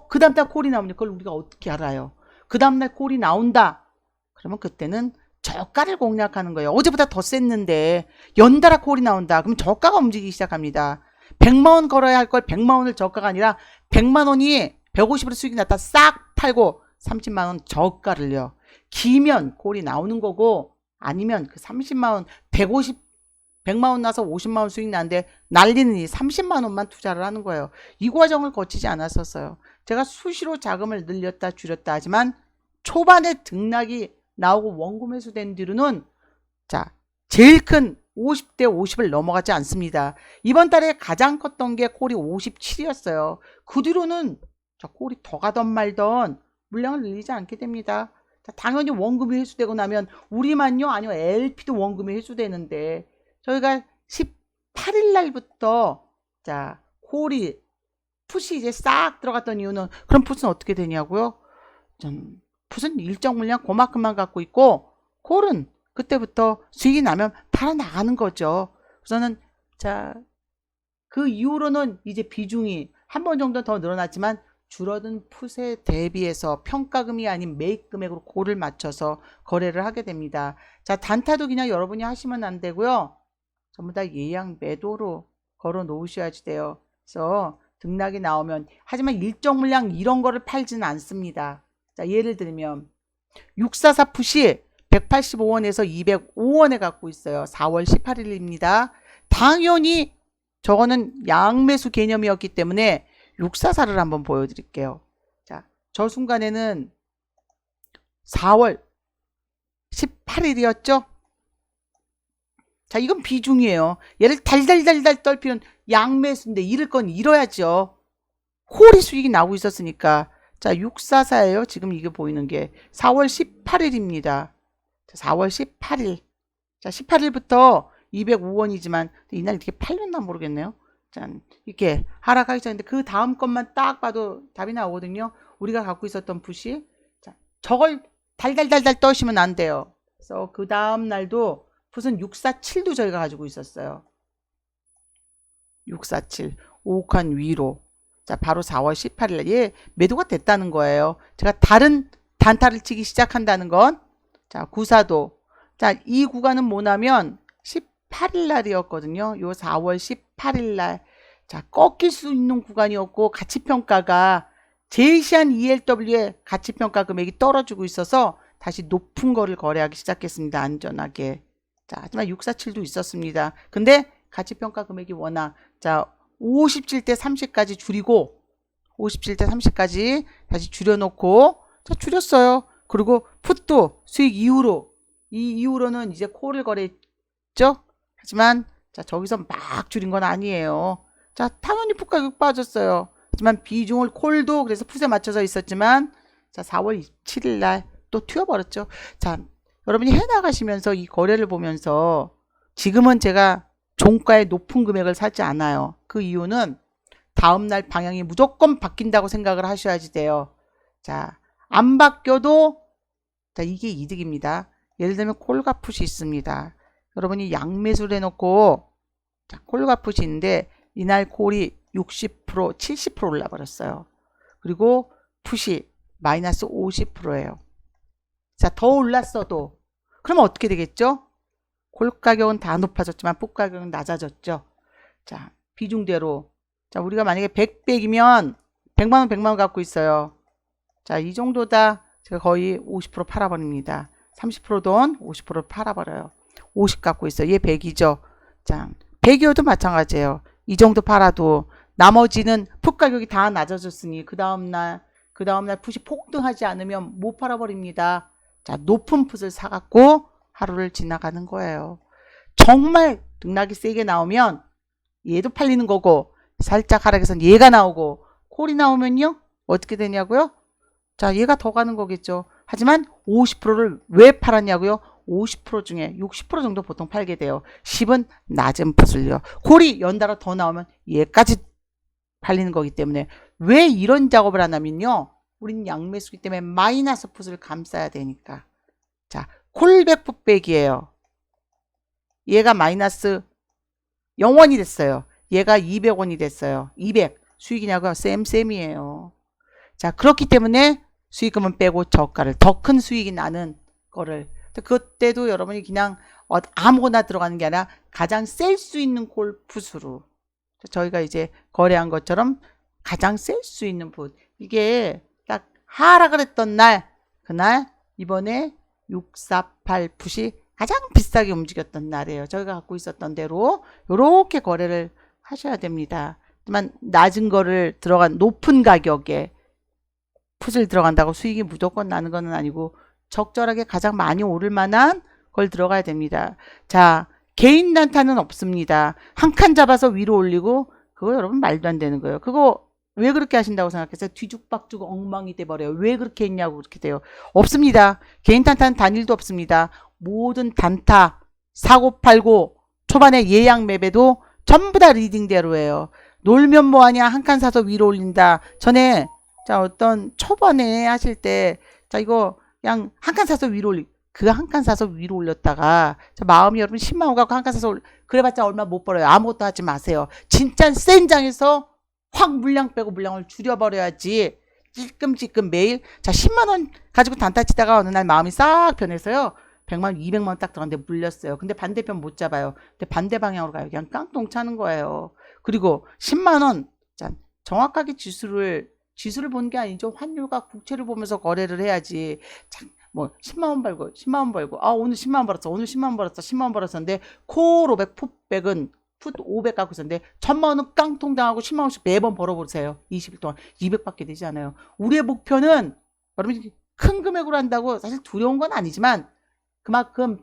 그 다음날 콜이 나오면 그걸 우리가 어떻게 알아요? 그 다음날 콜이 나온다. 그러면 그때는 저가를 공략하는 거예요. 어제보다 더 셌는데 연달아 콜이 나온다. 그럼 저가가 움직이기 시작합니다. 100만원 걸어야 할 걸 100만원을 저가가 아니라 100만원이 150으로 수익이 났다 싹 팔고 30만원 저가를요. 기면 콜이 나오는 거고, 아니면 그 30만원 100만원 나서 50만원 수익 나는데 날리는 이 30만원만 투자를 하는 거예요. 이 과정을 거치지 않았었어요. 제가 수시로 자금을 늘렸다 줄였다 하지만 초반에 등락이 나오고 원금 회수된 뒤로는, 자, 제일 큰 50대 50을 넘어가지 않습니다. 이번 달에 가장 컸던 게 콜이 57이었어요. 그 뒤로는 자, 콜이 더 가던 말던 물량을 늘리지 않게 됩니다. 자, 당연히 원금이 회수되고 나면 우리만요, 아니요, LP도 원금이 회수되는데, 저희가 18일 날부터 자, 콜이 풋이 이제 싹 들어갔던 이유는, 그럼 풋은 어떻게 되냐고요? 풋은 일정 물량 그만큼만 갖고 있고, 콜은 그때부터 수익이 나면 팔아 나가는 거죠. 우선은 자, 그 이후로는 이제 비중이 한 번 정도 더 늘어났지만 줄어든 풋에 대비해서 평가금이 아닌 매입 금액으로 콜을 맞춰서 거래를 하게 됩니다. 자, 단타도 그냥 여러분이 하시면 안 되고요. 전부 다 예약 매도로 걸어 놓으셔야지 돼요. 그래서 등락이 나오면, 하지만 일정 물량 이런 거를 팔지는 않습니다. 자, 예를 들면 644 풋이 185원에서 205원에 갖고 있어요. 4월 18일입니다. 당연히 저거는 양매수 개념이었기 때문에 644를 한번 보여드릴게요. 자, 저 순간에는 4월 18일이었죠? 자, 이건 비중이에요. 얘를 달달달달 떨피는 양매수인데 잃을 건 잃어야죠. 홀이 수익이 나오고 있었으니까. 자, 644예요. 지금 이게 보이는 게 4월 18일입니다. 자, 4월 18일. 자, 18일부터 205원이지만 이날 이렇게 팔렸나 모르겠네요. 자, 이렇게 하락하기 전인데 그 다음 것만 딱 봐도 답이 나오거든요. 우리가 갖고 있었던 붓이. 자, 저걸 달달달달 떠시면 안 돼요. 그래서 그 다음 날도 붓은 647도 저희가 가지고 있었어요. 647. 5칸 위로. 자, 바로 4월 18일 날 매도가 됐다는 거예요. 제가 다른 단타를 치기 시작한다는 건, 자, 94도. 자, 이 구간은 뭐냐면 18일 날이었거든요. 요 4월 18일 날. 자, 꺾일 수 있는 구간이었고, 가치평가가 제시한 ELW의 가치평가 금액이 떨어지고 있어서 다시 높은 거를 거래하기 시작했습니다. 안전하게. 자, 하지만 647도 있었습니다. 근데 가치평가 금액이 워낙, 자, 57대 30까지 줄이고, 57대 30까지 다시 줄여놓고, 자, 줄였어요. 그리고 풋도 수익 이후로, 이 이후로는 이제 콜을 거래했죠. 하지만 자, 저기서 막 줄인 건 아니에요. 자, 당연히 풋 가격 빠졌어요. 하지만 비중을 콜도 그래서 풋에 맞춰서 있었지만, 자, 4월 27일 날 또 튀어버렸죠. 자, 여러분이 해나가시면서 이 거래를 보면서 지금은 제가 종가의 높은 금액을 사지 않아요. 그 이유는 다음날 방향이 무조건 바뀐다고 생각을 하셔야지 돼요. 자, 안 바뀌어도 자, 이게 이득입니다. 예를 들면 콜가풋이 있습니다. 여러분이 양매수를 해놓고 자, 콜가풋이 있는데 이날 콜이 60%, 70% 올라버렸어요. 그리고 풋이 마이너스 50%예요. 자, 더 올랐어도 그러면 어떻게 되겠죠? 콜 가격은 다 높아졌지만 풋 가격은 낮아졌죠. 자, 비중대로 자, 우리가 만약에 100이면 100만원 100만원 갖고 있어요. 자, 이 정도다. 제가 거의 50% 팔아버립니다. 30% 돈 50% 팔아버려요. 50 갖고 있어요. 얘 100이죠. 자, 100이어도 마찬가지예요. 이 정도 팔아도 나머지는 풋 가격이 다 낮아졌으니 그 다음날 풋이 폭등하지 않으면 못 팔아버립니다. 자, 높은 풋을 사갖고 하루를 지나가는 거예요. 정말 등락이 세게 나오면 얘도 팔리는 거고 살짝 하락해서 얘가 나오고 콜이 나오면요 어떻게 되냐고요? 자, 얘가 더 가는 거겠죠. 하지만 50%를 왜 팔았냐고요? 50% 중에 60% 정도 보통 팔게 돼요. 10은 낮은 풋을요. 콜이 연달아 더 나오면 얘까지 팔리는 거기 때문에 왜 이런 작업을 하냐면요. 우린 양매수기 때문에 마이너스 풋을 감싸야 되니까. 자, 콜백 풋백이에요. 얘가 마이너스 0원이 됐어요. 얘가 200원이 됐어요. 200 수익이냐고요? 쌤이에요. 자, 그렇기 때문에 수익금은 빼고 저가를 더 큰 수익이 나는 거를 그때도 여러분이 그냥 아무거나 들어가는 게 아니라 가장 셀 수 있는 콜 풋으로 저희가 이제 거래한 것처럼 가장 셀 수 있는 풋 이게 딱 하락을 했던 날 그날 이번에 648 풋이 가장 비싸게 움직였던 날이에요. 저희가 갖고 있었던 대로 이렇게 거래를 하셔야 됩니다. 하지만 낮은 거를 들어간 높은 가격에 풋을 들어간다고 수익이 무조건 나는 건 아니고 적절하게 가장 많이 오를 만한 걸 들어가야 됩니다. 자, 개인 단타는 없습니다. 한 칸 잡아서 위로 올리고 그거 여러분 말도 안 되는 거예요. 그거 왜 그렇게 하신다고 생각해서 뒤죽박죽 엉망이 돼버려요. 왜 그렇게 했냐고 그렇게 돼요. 없습니다. 개인 단타는 단일도 없습니다. 모든 단타 사고 팔고 초반에 예약 매매도 전부 다 리딩대로예요. 놀면 뭐하냐 한 칸 사서 위로 올린다. 전에 자 어떤 초반에 하실 때 자 이거 그냥 한 칸 사서 위로 올리 그 한 칸 사서 위로 올렸다가 자, 마음이 여러분 10만원 갖고 한 칸 사서 그래봤자 얼마 못 벌어요. 아무것도 하지 마세요. 진짜 센 장에서 확 물량 빼고 물량을 줄여버려야지. 찔끔찔끔 매일 자 10만원 가지고 단타 치다가 어느 날 마음이 싹 변해서요. 100만원 200만원 딱 들어갔는데 물렸어요. 근데 반대편 못 잡아요. 근데 반대 방향으로 가요. 그냥 깡통 차는 거예요. 그리고 10만원 자 정확하게 지수를 보는 게 아니죠. 환율과 국채를 보면서 거래를 해야지. 참, 뭐 10만원 벌고 10만원 벌고 아 오늘 10만원 벌었어. 오늘 10만원 벌었어. 10만원 벌었었는데 콜 500 풋백은 풋 500 갖고 있었는데 1000만원 깡통 당하고 10만원씩 매번 벌어보세요. 20일 동안 200밖에 되지 않아요. 우리의 목표는 여러분이 큰 금액으로 한다고 사실 두려운 건 아니지만 그만큼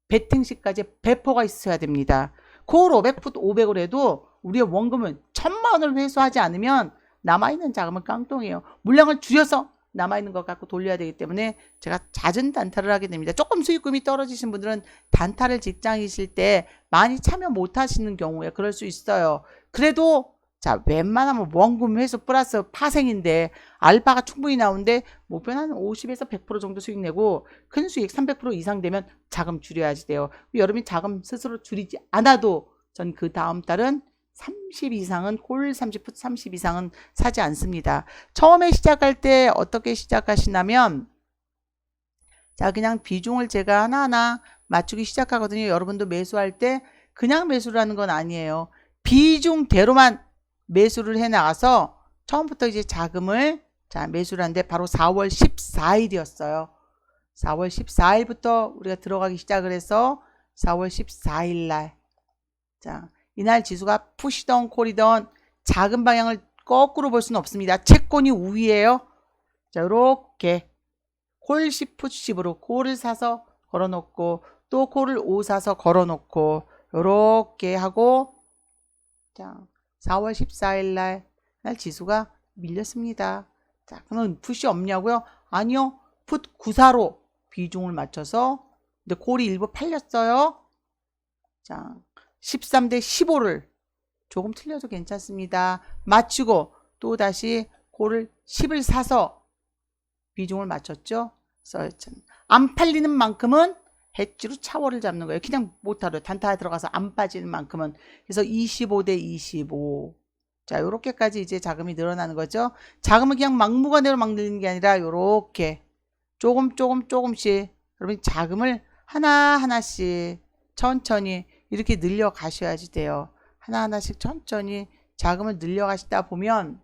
베팅시까지 배포가 있어야 됩니다. 콜 500, 풋 500을 해도 우리의 원금은 1000만원을 회수하지 않으면 남아있는 자금은 깡통이에요. 물량을 줄여서 남아있는 것 갖고 돌려야 되기 때문에 제가 잦은 단타를 하게 됩니다. 조금 수익금이 떨어지신 분들은 단타를 직장이실 때 많이 참여 못 하시는 경우에 그럴 수 있어요. 그래도 자 웬만하면 원금 회수 플러스 파생인데 알파가 충분히 나오는데 목표는 한 50에서 100% 정도 수익 내고 큰 수익 300% 이상 되면 자금 줄여야지 돼요. 여러분이 자금 스스로 줄이지 않아도 전 그 다음 달은 30 이상은 콜 30풋 30 이상은 사지 않습니다. 처음에 시작할 때 어떻게 시작하시냐면 자 그냥 비중을 제가 하나하나 맞추기 시작하거든요. 여러분도 매수할 때 그냥 매수를 하는 건 아니에요. 비중대로만 매수를 해 나가서 처음부터 이제 자금을 자 매수를 하는데 바로 4월 14일이었어요. 4월 14일부터 우리가 들어가기 시작을 해서 4월 14일 날 자 이날 지수가 푸시던 콜이던 작은 방향을 거꾸로 볼 수는 없습니다. 채권이 우위에요. 자, 이렇게 콜 10, 푸 10으로 콜을 사서 걸어놓고 또 콜을 5 사서 걸어놓고 이렇게 하고 자, 4월 14일 날 지수가 밀렸습니다. 자, 그러면 풋이 없냐고요? 아니요. 풋 94로 비중을 맞춰서 근데 콜이 일부 팔렸어요. 자, 13대 15를 조금 틀려도 괜찮습니다. 맞추고 또 다시 고를 10을 사서 비중을 맞췄죠. 그래서 안 팔리는 만큼은 해지로 차월을 잡는 거예요. 그냥 못하러 단타에 들어가서 안 빠지는 만큼은. 그래서 25대 25. 자, 요렇게까지 이제 자금이 늘어나는 거죠. 자금을 그냥 막무가내로 막 늘리는 게 아니라 요렇게 조금씩 여러분 자금을 하나하나씩 천천히 이렇게 늘려 가셔야지 돼요. 하나하나씩 천천히 자금을 늘려 가시다 보면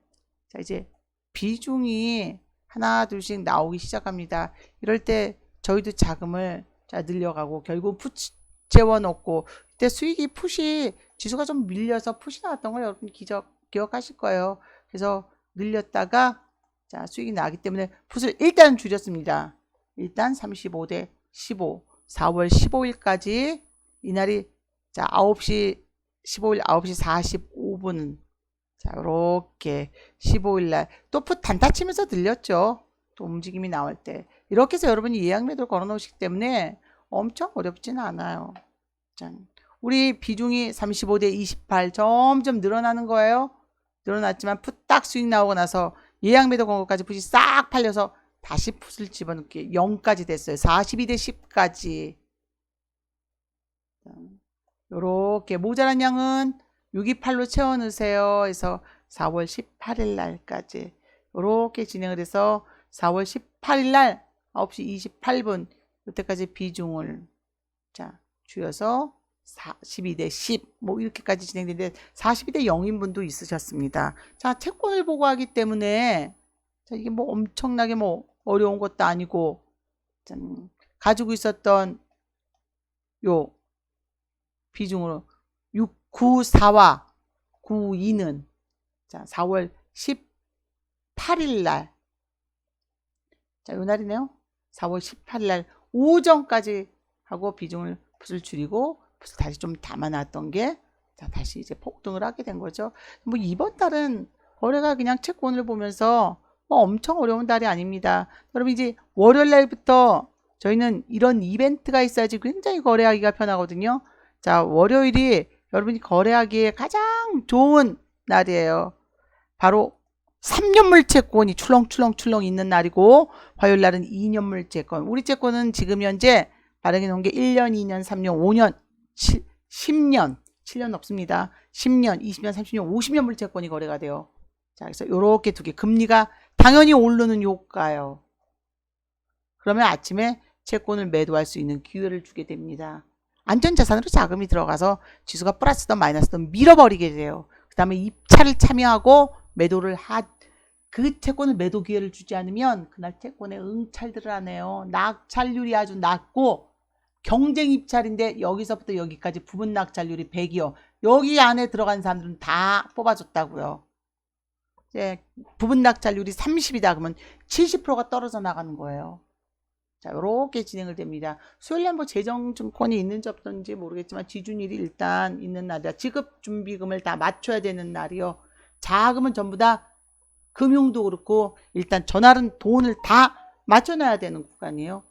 자, 이제 비중이 하나 둘씩 나오기 시작합니다. 이럴 때 저희도 자금을 자 늘려가고 결국 풋 재워놓고 그때 수익이 풋이 지수가 좀 밀려서 풋이 나왔던 걸 여러분 기억하실 거예요. 그래서 늘렸다가 자 수익이 나기 때문에 풋을 일단 줄였습니다. 일단 35대 15 4월 15일까지 이날이 자 9시 15일 9시 45분 자 이렇게 15일날 또 풋 단타 치면서 늘렸죠. 또 움직임이 나올 때 이렇게 해서 여러분이 예약 매도를 걸어 놓으시기 때문에 엄청 어렵지는 않아요. 짠. 우리 비중이 35대 28 점점 늘어나는 거예요. 늘어났지만 풋 딱 수익 나오고 나서 예약 매도 건 것까지 풋이 싹 팔려서 다시 풋을 집어넣게 0까지 됐어요. 42대 10까지. 요렇게 모자란 양은 628로 채워 넣으세요. 해서 4월 18일 날까지 요렇게 진행을 해서 4월 18일 날 9시 28분 이때까지 비중을 자 줄여서 42대 10 뭐 이렇게까지 진행되는데 42대 0인분도 있으셨습니다. 자 채권을 보고 하기 때문에 자, 이게 뭐 엄청나게 뭐 어려운 것도 아니고 짠, 가지고 있었던 요 비중으로 694와 92는 자 4월 18일 날 자, 요 날이네요. 4월 18일 날 오전까지 하고 비중을 풋을 줄이고 풋을 다시 좀 담아놨던 게 자, 다시 이제 폭등을 하게 된 거죠. 뭐 이번 달은 거래가 그냥 채권을 보면서 뭐 엄청 어려운 달이 아닙니다. 여러분 이제 월요일 날부터 저희는 이런 이벤트가 있어야지 굉장히 거래하기가 편하거든요. 자, 월요일이 여러분이 거래하기에 가장 좋은 날이에요. 바로 3년물 채권이 출렁출렁 있는 날이고 화요일 날은 2년물 채권. 우리 채권은 지금 현재 발행해 놓은 게 1년, 2년, 3년, 5년, 10년, 7년 없습니다. 10년, 20년, 30년, 50년물 채권이 거래가 돼요. 자, 그래서 요렇게 두 개. 금리가 당연히 오르는 효과예요. 그러면 아침에 채권을 매도할 수 있는 기회를 주게 됩니다. 안전자산으로 자금이 들어가서 지수가 플러스든 마이너스든 밀어버리게 돼요. 그 다음에 입찰을 참여하고 매도를 그 채권을 매도 기회를 주지 않으면 그날 채권에 응찰들을 하네요. 낙찰률이 아주 낮고 경쟁 입찰인데 여기서부터 여기까지 부분 낙찰률이 100이요. 여기 안에 들어간 사람들은 다 뽑아줬다고요. 이제 부분 낙찰률이 30이다 그러면 70%가 떨어져 나가는 거예요. 자, 요렇게 진행을 됩니다. 수요일에 뭐 재정증권이 있는지 없는지 모르겠지만 지준일이 일단 있는 날이야. 지급 준비금을 다 맞춰야 되는 날이요. 자금은 전부 다 금융도 그렇고 일단 전날은 돈을 다 맞춰놔야 되는 구간이에요.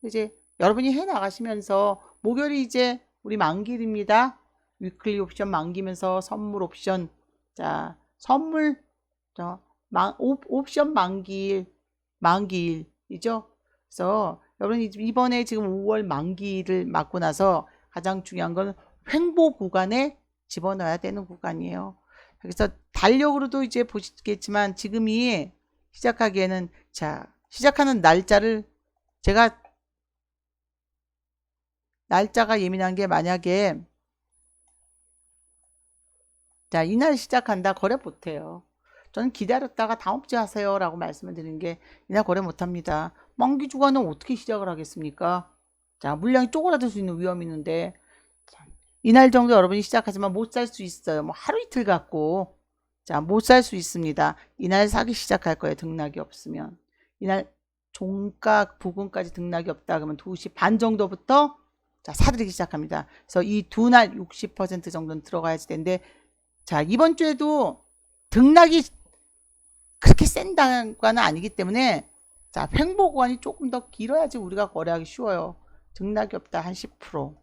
이제 여러분이 해 나가시면서 목요일이 이제 우리 만기일입니다. 위클리 옵션 만기면서 선물 옵션 자 선물 옵션 만기일이죠. 그래서 여러분 이번에 지금 5월 만기를 맞고 나서 가장 중요한 건 횡보 구간에 집어넣어야 되는 구간이에요. 그래서 달력으로도 이제 보시겠지만 지금이 시작하기에는 자 시작하는 날짜를 제가 날짜가 예민한 게 만약에 자 이날 시작한다 거래 못해요. 저는 기다렸다가 다음 주에 하세요 라고 말씀을 드리는 게 이날 거래 못합니다. 만기 주간은 어떻게 시작을 하겠습니까? 자 물량이 쪼그라들 수 있는 위험이 있는데 이날 정도 여러분이 시작하지만 못 살 수 있어요. 뭐 하루 이틀 갖고 자 못 살 수 있습니다. 이날 사기 시작할 거예요. 등락이 없으면 이날 종가 부근까지 등락이 없다 그러면 2시 반 정도부터 자 사들이기 시작합니다. 그래서 이 두 날 60% 정도는 들어가야 할 텐데 자 이번 주에도 등락이 그렇게 센 단가는 아니기 때문에 자 횡보 구간이 조금 더 길어야지 우리가 거래하기 쉬워요. 등락이 없다 한 10%.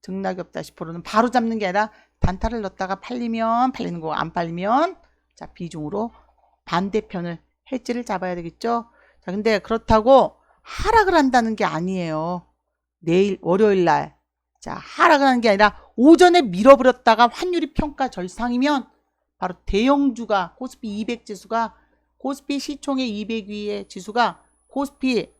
등락이 없다 10%는 바로 잡는 게 아니라 단타를 넣었다가 팔리면 팔리는 거고 안 팔리면 자 비중으로 반대편을 해지를 잡아야 되겠죠. 자 근데 그렇다고 하락을 한다는 게 아니에요. 내일 월요일 날 자 하락을 하는 게 아니라 오전에 밀어버렸다가 환율이 평가 절상이면 바로 대형주가 코스피 200 지수가 코스피 시총의 200위의 지수가 코스피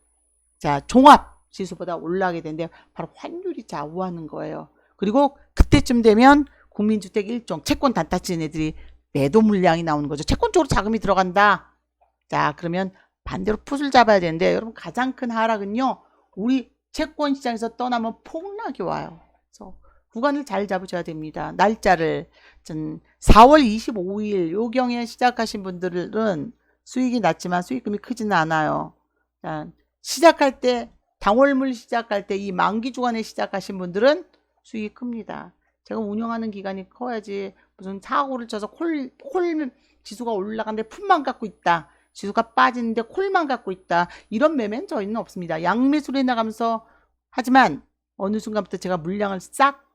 자 종합 지수보다 올라가게 되는데 바로 환율이 좌우하는 거예요. 그리고 그때쯤 되면 국민주택 1종 채권 단타 치는 애들이 매도 물량이 나오는 거죠. 채권 쪽으로 자금이 들어간다. 자 그러면 반대로 풋을 잡아야 되는데 여러분 가장 큰 하락은요. 우리 채권 시장에서 떠나면 폭락이 와요. 그래서 구간을 잘 잡으셔야 됩니다. 날짜를 4월 25일 요경에 시작하신 분들은 수익이 낮지만 수익금이 크지는 않아요. 자, 시작할 때 당월물 시작할 때 이 만기 주간에 시작하신 분들은 수익이 큽니다. 제가 운영하는 기간이 커야지 무슨 사고를 쳐서 콜 지수가 올라가는데 풋만 갖고 있다. 지수가 빠지는데 콜만 갖고 있다. 이런 매매는 저희는 없습니다. 양매수로 나가면서 하지만 어느 순간부터 제가 물량을 싹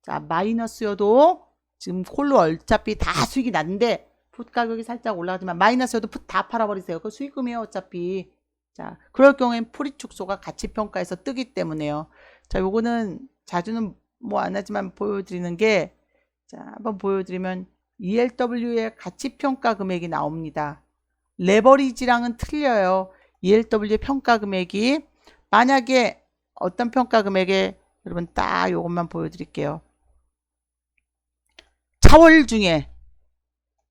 자 마이너스여도 지금 콜로 어차피 다 수익이 났는데 풋 가격이 살짝 올라가지만 마이너스여도 풋 다 팔아버리세요. 그 수익금이에요 어차피. 자 그럴 경우엔 풀이축소가 가치평가에서 뜨기 때문에요. 자 요거는 자주는 뭐 안 하지만 보여드리는 게 자 한번 보여드리면 ELW의 가치평가 금액이 나옵니다. 레버리지랑은 틀려요. ELW의 평가 금액이 만약에 어떤 평가 금액에 여러분 딱 요것만 보여드릴게요. 차월 중에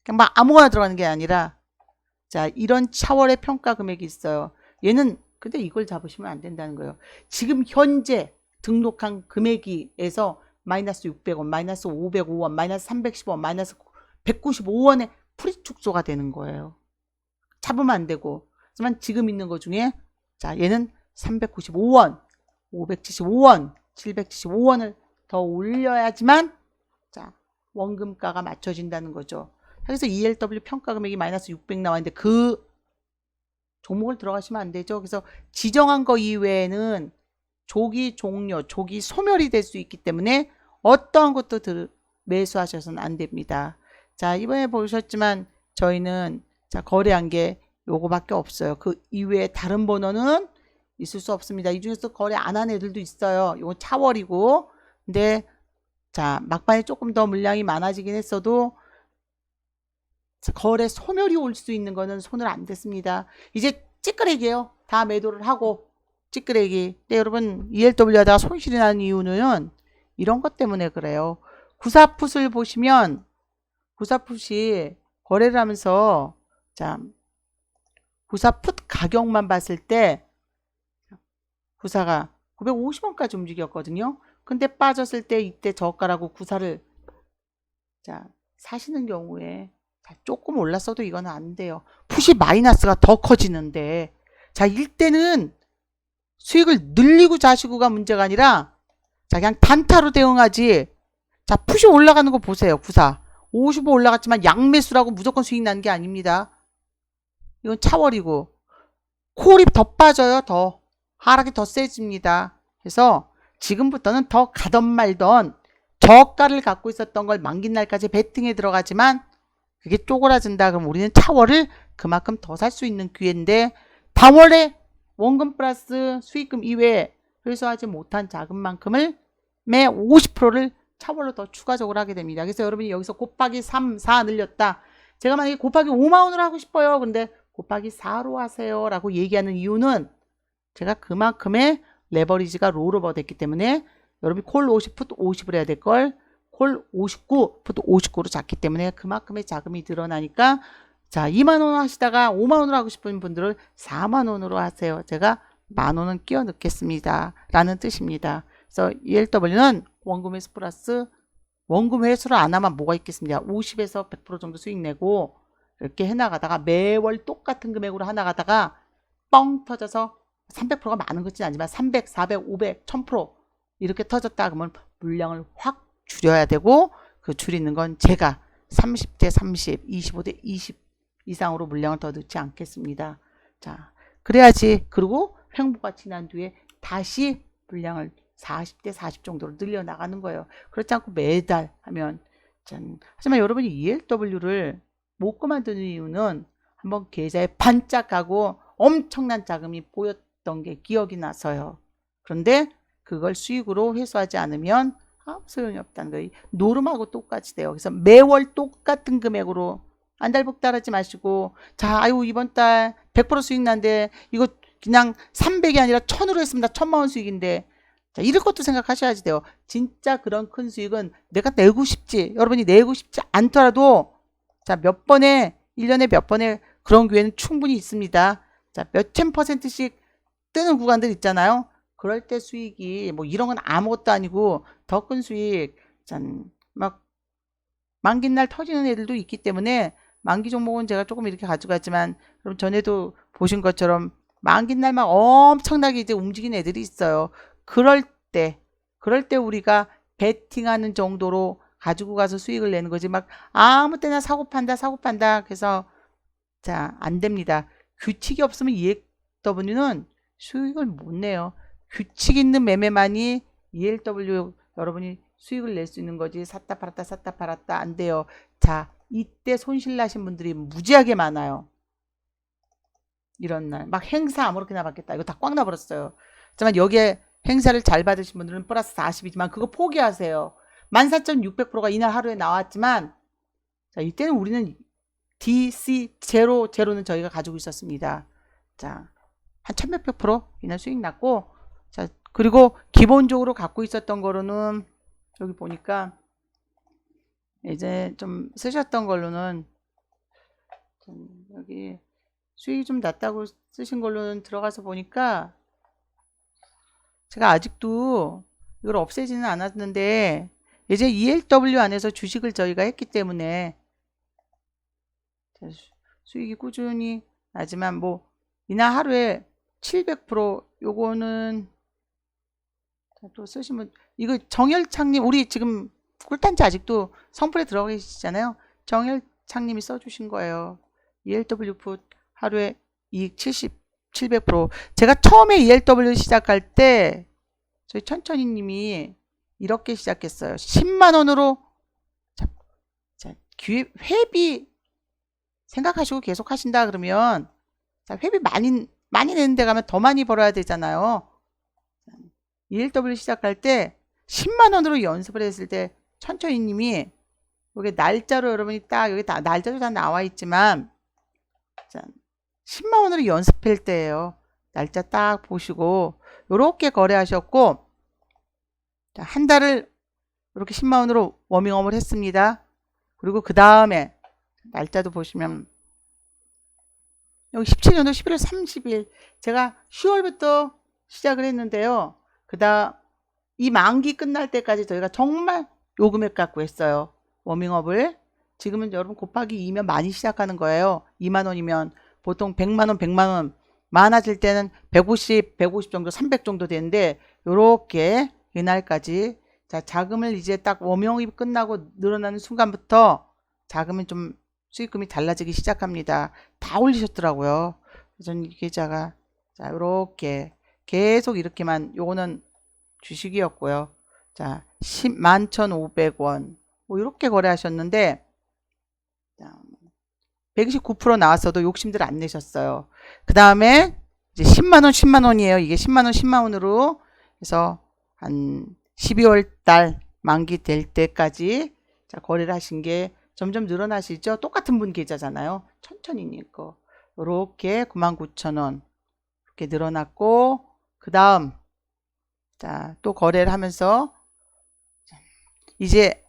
그냥 막 아무거나 들어가는 게 아니라 자 이런 차월의 평가 금액이 있어요. 얘는 근데 이걸 잡으시면 안 된다는 거예요. 지금 현재 등록한 금액에서 마이너스 600원, 마이너스 505원, 마이너스 310원, 마이너스 195원의 풀이축소가 되는 거예요. 잡으면 안 되고 하지만 지금 있는 것 중에 자 얘는 395원, 575원, 775원을 더 올려야지만 자 원금가가 맞춰진다는 거죠. 그래서 ELW 평가 금액이 마이너스 600 나왔는데 그 종목을 들어가시면 안 되죠. 그래서 지정한 거 이외에는 조기 종료, 조기 소멸이 될 수 있기 때문에 어떠한 것도 매수하셔서는 안 됩니다. 자 이번에 보셨지만 저희는 자 거래한 게 요거밖에 없어요. 그 이외에 다른 번호는 있을 수 없습니다. 이 중에서 거래 안 한 애들도 있어요. 요거 차월이고 근데 자 막판에 조금 더 물량이 많아지긴 했어도 거래 소멸이 올 수 있는 거는 손을 안 댔습니다. 이제 찌끄레기예요. 다 매도를 하고 찌끄레기. 근데 여러분 ELW 하다가 손실이 나는 이유는 이런 것 때문에 그래요. 구사풋을 보시면 구사풋이 거래를 하면서 자 구사풋 가격만 봤을 때 구사가 950원까지 움직였거든요. 근데 빠졌을 때 이때 저가라고 구사를 자 사시는 경우에 자, 조금 올랐어도 이거는 안 돼요. 풋이 마이너스가 더 커지는데 자 이때는 수익을 늘리고 자시고가 문제가 아니라 자 그냥 단타로 대응하지. 자 풋이 올라가는 거 보세요. 구사 55 올라갔지만 양매수라고 무조건 수익 나는 게 아닙니다. 이건 차월이고 콜이 더 빠져요. 더 하락이 더 세집니다. 그래서 지금부터는 더 가던 말던 저가를 갖고 있었던 걸 만기 날까지 베팅에 들어가지만 그게 쪼그라진다. 그럼 우리는 차월을 그만큼 더 살 수 있는 기회인데 당월에 원금 플러스 수익금 이외에 회수하지 못한 자금만큼을 매 50%를 차월로 더 추가적으로 하게 됩니다. 그래서 여러분이 여기서 곱하기 3, 4 늘렸다. 제가 만약에 곱하기 5만원으로 하고 싶어요. 근데 곱하기 4로 하세요. 라고 얘기하는 이유는 제가 그만큼의 레버리지가 롤오버 됐기 때문에 여러분이 콜 50, 풋 50을 해야 될 걸 콜 59, 풋 59로 잡기 때문에 그만큼의 자금이 늘어나니까 자 2만원 하시다가 5만원으로 하고 싶은 분들은 4만원으로 하세요. 제가 만원은 끼워 넣겠습니다. 라는 뜻입니다. 그래서 ELW는 원금 회수 플러스 원금 회수를 안 하면 뭐가 있겠습니까? 50에서 100% 정도 수익 내고 이렇게 해나가다가 매월 똑같은 금액으로 해나가다가 뻥 터져서 300%가 많은 것은 아니지만 300, 400, 500, 1000% 이렇게 터졌다 그러면 물량을 확 줄여야 되고 그 줄이는 건 제가 30대 30, 25대 20 이상으로 물량을 더 넣지 않겠습니다. 자, 그래야지. 그리고 횡보가 지난 뒤에 다시 물량을 40대 40 정도로 늘려나가는 거예요. 그렇지 않고 매달 하면 하지만 여러분이 ELW를 못 그만두는 이유는 한번 계좌에 반짝하고 엄청난 자금이 보였던 게 기억이 나서요. 그런데 그걸 수익으로 회수하지 않으면 아무 소용이 없다는 거예요. 노름하고 똑같이 돼요. 그래서 매월 똑같은 금액으로 안달복달하지 마시고, 자, 아유 이번 달 100% 수익 난데 이거 그냥 300이 아니라 1000으로 했습니다. 1000만 원 수익인데, 자, 이럴 것도 생각하셔야지 돼요. 진짜 그런 큰 수익은 내가 내고 싶지, 여러분이 내고 싶지 않더라도, 자, 몇 번에 1년에 몇 번의 그런 기회는 충분히 있습니다. 자, 몇천 %씩 뜨는 구간들 있잖아요. 그럴 때 수익이 뭐 이런 건 아무것도 아니고 더 큰 수익, 막 만기 날 터지는 애들도 있기 때문에, 만기 종목은 제가 조금 이렇게 가져가지만, 그럼 전에도 보신 것처럼 만기 날 막 엄청나게 이제 움직이는 애들이 있어요. 그럴 때 우리가 베팅하는 정도로 가지고 가서 수익을 내는 거지, 막 아무 때나 사고 판다 그래서 자, 안 됩니다. 규칙이 없으면 ELW는 수익을 못 내요. 규칙 있는 매매만이 ELW 여러분이 수익을 낼 수 있는 거지, 샀다 팔았다 안 돼요. 자, 이때 손실 나신 분들이 무지하게 많아요. 이런 날 막 행사 아무렇게나 받겠다, 이거 다 꽉 나버렸어요. 하지만 여기에 행사를 잘 받으신 분들은 플러스 40이지만 그거 포기하세요. 14,600%가 이날 하루에 나왔지만, 자, 이때는 우리는 DC0는 저희가 가지고 있었습니다. 자, 한 1000몇백 % 이날 수익 났고, 자, 그리고 기본적으로 갖고 있었던 거로는 여기 보니까 이제 좀 쓰셨던 걸로는 여기 수익이 좀 났다고 쓰신 걸로는 들어가서 보니까, 제가 아직도 이걸 없애지는 않았는데 이제 ELW 안에서 주식을 저희가 했기 때문에 수익이 꾸준히 나지만, 뭐 이날 하루에 700% 요거는 또 쓰시면, 이거 정열창님, 우리 지금 꿀단지 아직도 성풀에 들어가 계시잖아요. 정열창님이 써주신 거예요. ELW 풋 하루에 이익 700%. 제가 처음에 ELW 시작할 때 저희 천천히님이 이렇게 시작했어요. 10만 원으로 회비 생각하시고 계속 하신다 그러면, 자, 회비 많이 내는 데 가면 더 많이 벌어야 되잖아요. ELW 시작할 때 10만 원으로 연습을 했을 때 천천히님이 여기 날짜로, 여러분이 딱 여기 다 날짜도 다 나와 있지만, 자, 10만 원으로 연습할 때예요. 날짜 딱 보시고 요렇게 거래하셨고, 자, 한 달을 이렇게 10만 원으로 워밍업을 했습니다. 그리고 그 다음에 날짜도 보시면 여기 17년도 11월 30일 제가 10월부터 시작을 했는데요. 그다음 이 만기 끝날 때까지 저희가 정말 요 금액 갖고 했어요. 워밍업을. 지금은 여러분 곱하기 2면 많이 시작하는 거예요. 2만 원이면 보통 100만 원, 100만 원, 많아질 때는 150 정도, 300 정도 되는데, 요렇게 이날까지, 자, 자금을 이제 딱 워밍업이 끝나고 늘어나는 순간부터 자금이 좀 수익금이 달라지기 시작합니다. 다 올리셨더라고요. 저는 이 계좌가, 자, 요렇게 계속 이렇게만, 요거는 주식이었고요. 자, 101,500원 뭐 이렇게 거래하셨는데, 129% 나왔어도 욕심들 안 내셨어요. 그 다음에 이제 10만 원이에요. 이게 10만 원으로 해서 한 12월 달 만기 될 때까지, 자, 거래를 하신 게 점점 늘어나시죠. 똑같은 분 계좌잖아요. 천천히 거 이렇게 99,000원 이렇게 늘어났고, 그 다음 자, 또 거래를 하면서 이제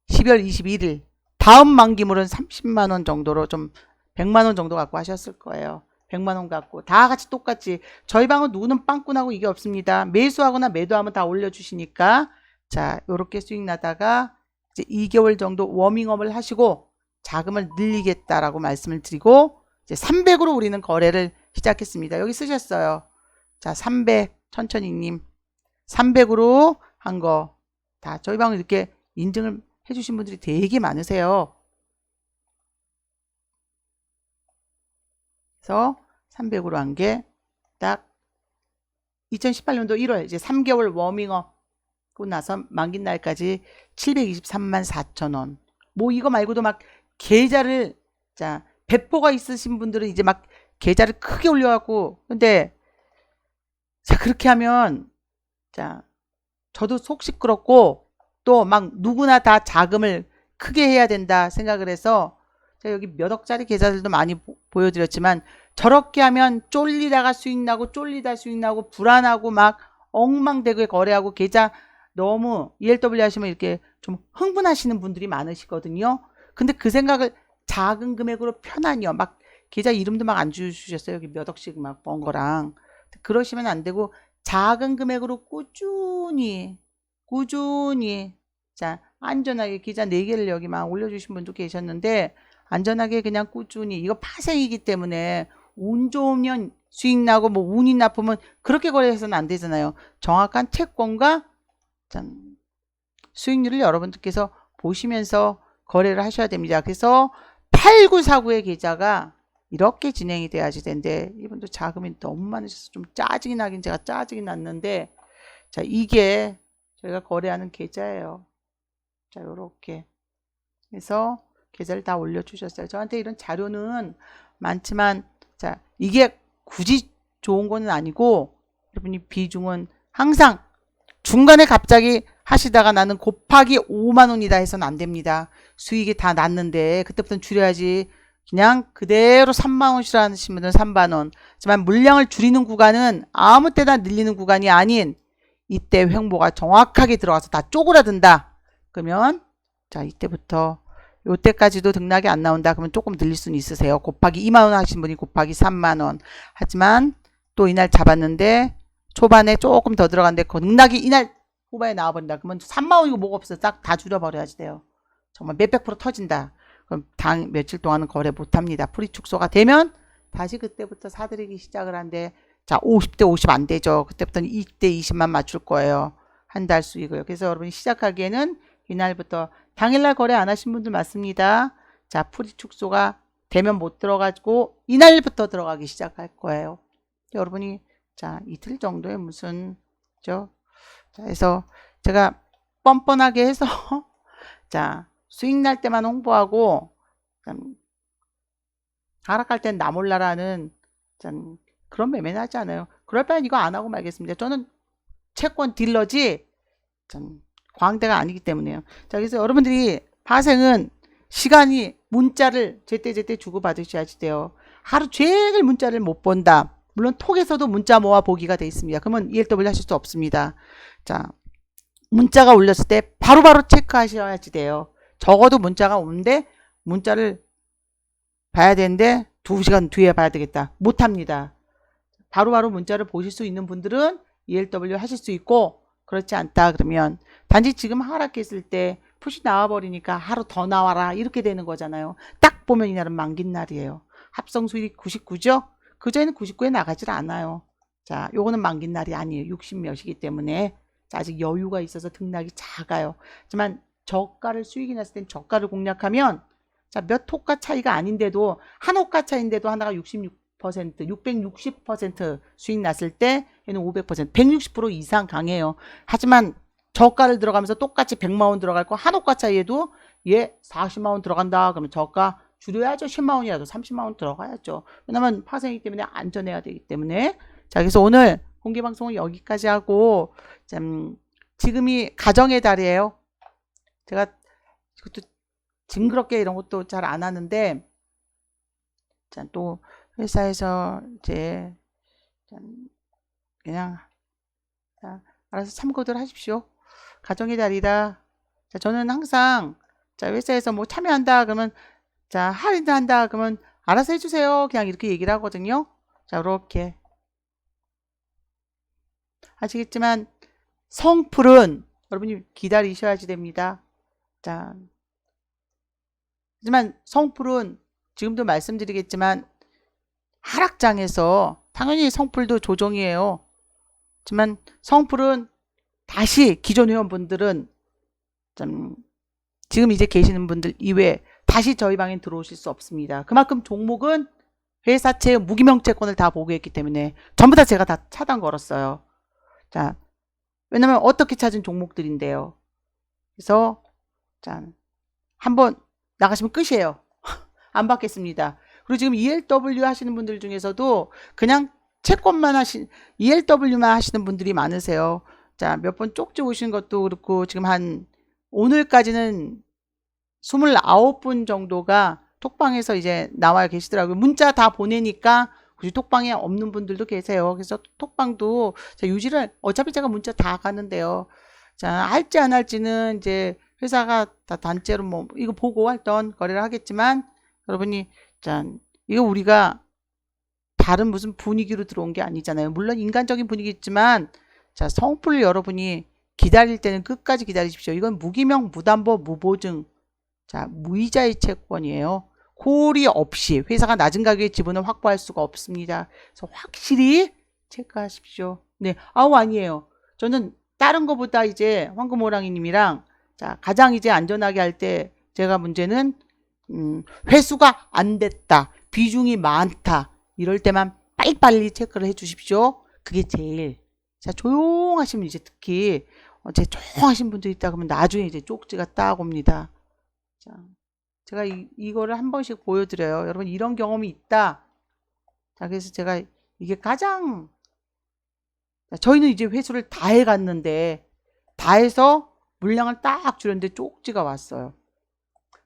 12월 21일 다음 만기물은 30만 원 정도로, 좀 100만 원 정도 갖고 하셨을 거예요. 100만 원 갖고 다 같이 똑같이, 저희 방은 누구는 빵꾸나고 이게 없습니다. 매수하거나 매도하면 다 올려주시니까, 자, 요렇게 수익 나다가 이제 2개월 정도 워밍업을 하시고 자금을 늘리겠다라고 말씀을 드리고, 이제 300으로 우리는 거래를 시작했습니다. 여기 쓰셨어요. 자, 300 천천히님 300으로 한 거 다 저희 방을 이렇게 인증을 해주신 분들이 되게 많으세요. 그래서 300으로 한 게 딱 2018년도 1월 이제 3개월 워밍업 고 나서 만기 날까지 723만 4천 원. 뭐 이거 말고도 막 계좌를 자 배포가 있으신 분들은 이제 막 계좌를 크게 올려갖고 근데 자 그렇게 하면 자 저도 속 시끄럽고 또 막 누구나 다 자금을 크게 해야 된다 생각을 해서 제가 여기 몇 억짜리 계좌들도 많이 보여드렸지만 저렇게 하면 쫄리다가 수익 나고 쫄리다 수익 나고 불안하고 막 엉망되게 거래하고 계좌 너무 ELW 하시면 이렇게 좀 흥분하시는 분들이 많으시거든요. 근데 그 생각을 작은 금액으로 편안히요. 막 계좌 이름도 막 안 주셨어요. 여기 몇 억씩 막 번 거랑. 그러시면 안 되고 작은 금액으로 꾸준히 자 안전하게 계좌 4개를 여기 막 올려주신 분도 계셨는데 안전하게 그냥 꾸준히 이거 파생이기 때문에 운 좋으면 수익 나고 뭐 운이 나쁘면 그렇게 거래해서는 안 되잖아요. 정확한 채권과 수익률을 여러분들께서 보시면서 거래를 하셔야 됩니다. 그래서 8949의 계좌가 이렇게 진행이 돼야지 되는데 이분도 자금이 너무 많으셔서 좀 짜증이 나긴 제가 짜증이 났는데 자 이게 저희가 거래하는 계좌예요. 자 요렇게 해서 계좌를 다 올려주셨어요. 저한테 이런 자료는 많지만 자 이게 굳이 좋은 거는 아니고 여러분이 비중은 항상 중간에 갑자기 하시다가 나는 곱하기 5만 원이다 해서는 안 됩니다. 수익이 다 났는데 그때부터는 줄여야지. 그냥 그대로 3만 원씩 하시면 3만 원. 하지만 물량을 줄이는 구간은 아무 때나 늘리는 구간이 아닌 이때 횡보가 정확하게 들어와서 다 쪼그라든다. 그러면 자 이때부터 요때까지도 등락이 안 나온다. 그러면 조금 늘릴 수는 있으세요. 곱하기 2만 원 하신 분이 곱하기 3만 원. 하지만 또 이날 잡았는데 초반에 조금 더 들어갔는데 그 등락이 이날 후반에 나와버린다. 그러면 3만 원이고 뭐가 없어. 싹 다 줄여버려야지 돼요. 정말 몇백 프로 터진다. 그럼 당 며칠 동안은 거래 못합니다. 풀이 축소가 되면 다시 그때부터 사들이기 시작을 한데 자 50대 50 안 되죠. 그때부터는 2대 20만 맞출 거예요. 한 달 수익을. 그래서 여러분이 시작하기에는 이날부터 당일날 거래 안 하신 분들 많습니다. 자 풀이 축소가 되면 못 들어가지고 이날부터 들어가기 시작할 거예요. 여러분이 자 이틀 정도에 무슨 자 그래서 제가 뻔뻔하게 해서 자 수익 날 때만 홍보하고 하락할 땐 나 몰라라는 그런 매매는 하지 않아요. 그럴 바엔 이거 안 하고 말겠습니다. 저는 채권 딜러지 광대가 아니기 때문에요. 자 그래서 여러분들이 파생은 시간이 문자를 제때 주고받으셔야지 돼요. 하루 종일 문자를 못 본다. 물론 톡에서도 문자 모아 보기가 돼 있습니다. 그러면 ELW 하실 수 없습니다. 자 문자가 올렸을 때 바로바로 체크하셔야지 돼요. 적어도 문자가 오는데 문자를 봐야 되는데 2시간 뒤에 봐야 되겠다. 못합니다. 바로바로 문자를 보실 수 있는 분들은 ELW 하실 수 있고 그렇지 않다 그러면 단지 지금 하락했을 때 푸시 나와버리니까 하루 더 나와라 이렇게 되는 거잖아요. 딱 보면 이날은 만기 날이에요. 합성 수익 99죠? 그전에는 99에 나가질 않아요. 자 요거는 만기 날이 아니에요. 60 몇이기 때문에 아직 여유가 있어서 등락이 작아요. 하지만 저가를 수익이 났을 땐 저가를 공략하면 자 몇 호가 차이가 아닌데도 한 호가 차이인데도 하나가 66% 660% 수익 났을 때 얘는 500% 160% 이상 강해요. 하지만 저가를 들어가면서 똑같이 100만 원 들어갈 거 한 호가 차이에도 얘 40만 원 들어간다 그러면 저가 줄여야죠. 10만 원이라도 30만 원 들어가야죠. 왜냐면 파생이기 때문에 안전해야 되기 때문에 자 그래서 오늘 공개방송은 여기까지 하고 지금이 가정의 달이에요. 제가 그것도 징그럽게 이런 것도 잘 안 하는데 자, 또 회사에서 이제 그냥 자, 알아서 참고들 하십시오. 가정의 달이다. 자, 저는 항상 자, 회사에서 뭐 참여한다 그러면 자 할인한다 그러면 알아서 해주세요. 그냥 이렇게 얘기를 하거든요. 자 이렇게 아시겠지만 성풀은 여러분이 기다리셔야지 됩니다. 자, 하지만 성풀은 지금도 말씀드리겠지만 하락장에서 당연히 성풀도 조정이에요. 하지만 성풀은 다시 기존 회원분들은 지금 이제 계시는 분들 이외에 다시 저희 방에 들어오실 수 없습니다. 그만큼 종목은 회사채 무기명 채권을 다 보고했기 때문에 전부 다 제가 다 차단 걸었어요. 자, 왜냐면 어떻게 찾은 종목들인데요. 그래서 자, 한번 나가시면 끝이에요. 안 받겠습니다. 그리고 지금 ELW 하시는 분들 중에서도 그냥 채권만 ELW만 하시는 분들이 많으세요. 자, 몇 번 쪽지 오신 것도 그렇고 지금 한 오늘까지는 29분 정도가 톡방에서 이제 나와 계시더라고요. 문자 다 보내니까 굳이 톡방에 없는 분들도 계세요. 그래서 톡방도 유지를 어차피 제가 문자 다 가는데요. 자, 할지 안 할지는 이제 회사가 다 단체로 뭐 이거 보고 할던 거래를 하겠지만 여러분이 자, 이거 우리가 다른 무슨 분위기로 들어온 게 아니잖아요. 물론 인간적인 분위기 있지만 자, 성풀 여러분이 기다릴 때는 끝까지 기다리십시오. 이건 무기명, 무담보, 무보증, 자, 무이자의 채권이에요. 콜이 없이 회사가 낮은 가격에 지분을 확보할 수가 없습니다. 그래서 확실히 체크하십시오. 네, 아니에요. 저는 다른 거보다 이제 황금호랑이님이랑 자, 가장 이제 안전하게 할 때 제가 문제는 회수가 안 됐다, 비중이 많다, 이럴 때만 빨리빨리 체크를 해 주십시오. 그게 제일 자, 조용하시면 이제 특히 제 조용하신 분들 있다 그러면 나중에 이제 쪽지가 딱 옵니다. 자, 제가 이거를 한 번씩 보여드려요. 여러분 이런 경험이 있다. 자, 그래서 제가 이게 가장 자, 저희는 이제 회수를 다 해갔는데 다 해서 물량을 딱 줄였는데 쪽지가 왔어요.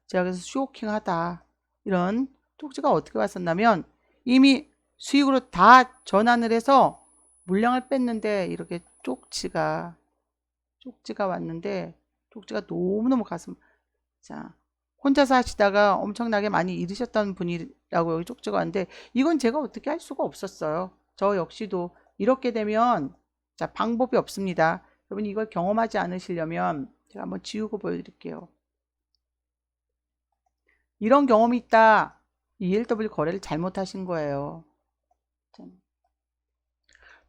제가 그래서 쇼킹하다. 이런 쪽지가 어떻게 왔었냐면 이미 수익으로 다 전환을 해서 물량을 뺐는데 이렇게 쪽지가 왔는데 쪽지가 너무너무 가슴 자, 혼자서 하시다가 엄청나게 많이 잃으셨던 분이라고 여기 쪽지가 왔는데 이건 제가 어떻게 할 수가 없었어요. 저 역시도 이렇게 되면 자, 방법이 없습니다. 여러분 이걸 경험하지 않으시려면 제가 한번 지우고 보여드릴게요. 이런 경험이 있다. ELW 거래를 잘못하신 거예요.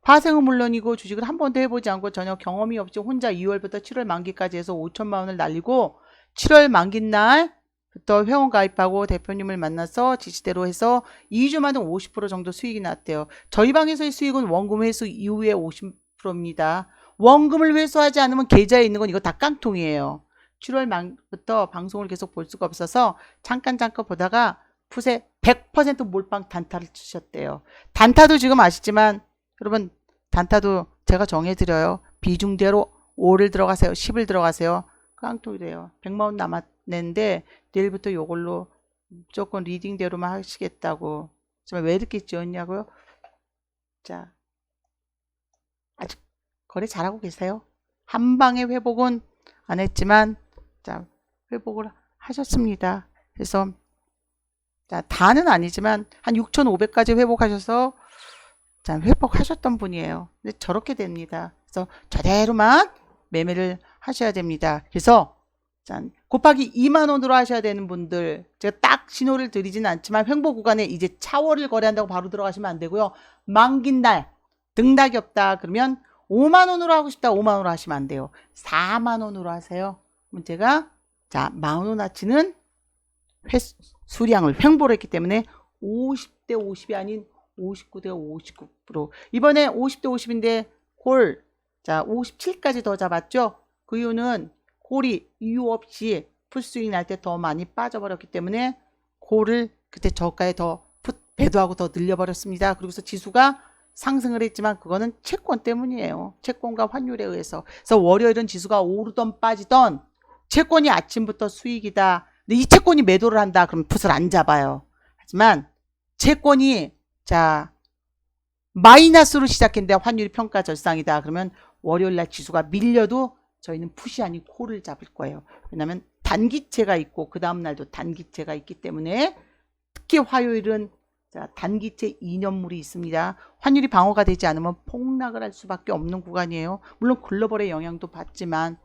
파생은 물론이고 주식을 한 번도 해보지 않고 전혀 경험이 없이 혼자 2월부터 7월 만기까지 해서 5천만 원을 날리고 7월 만기 날부터 회원 가입하고 대표님을 만나서 지시대로 해서 2주 만에 50% 정도 수익이 났대요. 저희 방에서의 수익은 원금 회수 이후에 50%입니다. 원금을 회수하지 않으면 계좌에 있는 건 이거 다 깡통이에요. 7월 말부터 방송을 계속 볼 수가 없어서 잠깐 보다가 풋에 100% 몰빵 단타를 치셨대요. 단타도 지금 아시지만 여러분 단타도 제가 정해드려요. 비중대로 5를 들어가세요. 10을 들어가세요. 깡통이래요. 100만원 남았는데 내일부터 이걸로 무조건 리딩대로만 하시겠다고. 정말 왜 이렇게 지었냐고요? 자, 아직 거래 잘하고 계세요. 한 방에 회복은 안 했지만 자, 회복을 하셨습니다. 그래서 자, 다는 아니지만 한 6,500까지 회복하셔서 자, 회복하셨던 분이에요. 근데 저렇게 됩니다. 그래서 저대로만 매매를 하셔야 됩니다. 그래서 자, 곱하기 2만 원으로 하셔야 되는 분들 제가 딱 신호를 드리지는 않지만 횡보 구간에 이제 차월을 거래한다고 바로 들어가시면 안 되고요. 만긴 날 등락이 없다 그러면 5만 원으로 하고 싶다 5만 원으로 하시면 안 돼요. 4만 원으로 하세요. 그럼 제가 자, 마우노나치는 수량을 횡보를 했기 때문에 50대 50이 아닌 59대 59%. 이번에 50대 50인데 콜, 자, 57까지 더 잡았죠? 그 이유는 콜이 이유 없이 풋스윙 날 때 더 많이 빠져버렸기 때문에 콜을 그때 저가에 더 배도하고 더 늘려버렸습니다. 그리고서 지수가 상승을 했지만 그거는 채권 때문이에요. 채권과 환율에 의해서. 그래서 월요일은 지수가 오르던 빠지던 채권이 아침부터 수익이다. 근데 이 채권이 매도를 한다. 그럼 풋을 안 잡아요. 하지만 채권이 자 마이너스로 시작했는데 환율이 평가 절상이다. 그러면 월요일날 지수가 밀려도 저희는 풋이 아닌 콜을 잡을 거예요. 왜냐하면 단기채가 있고 그 다음날도 단기채가 있기 때문에 특히 화요일은 자, 단기채 2년물이 있습니다. 환율이 방어가 되지 않으면 폭락을 할 수밖에 없는 구간이에요. 물론 글로벌의 영향도 받지만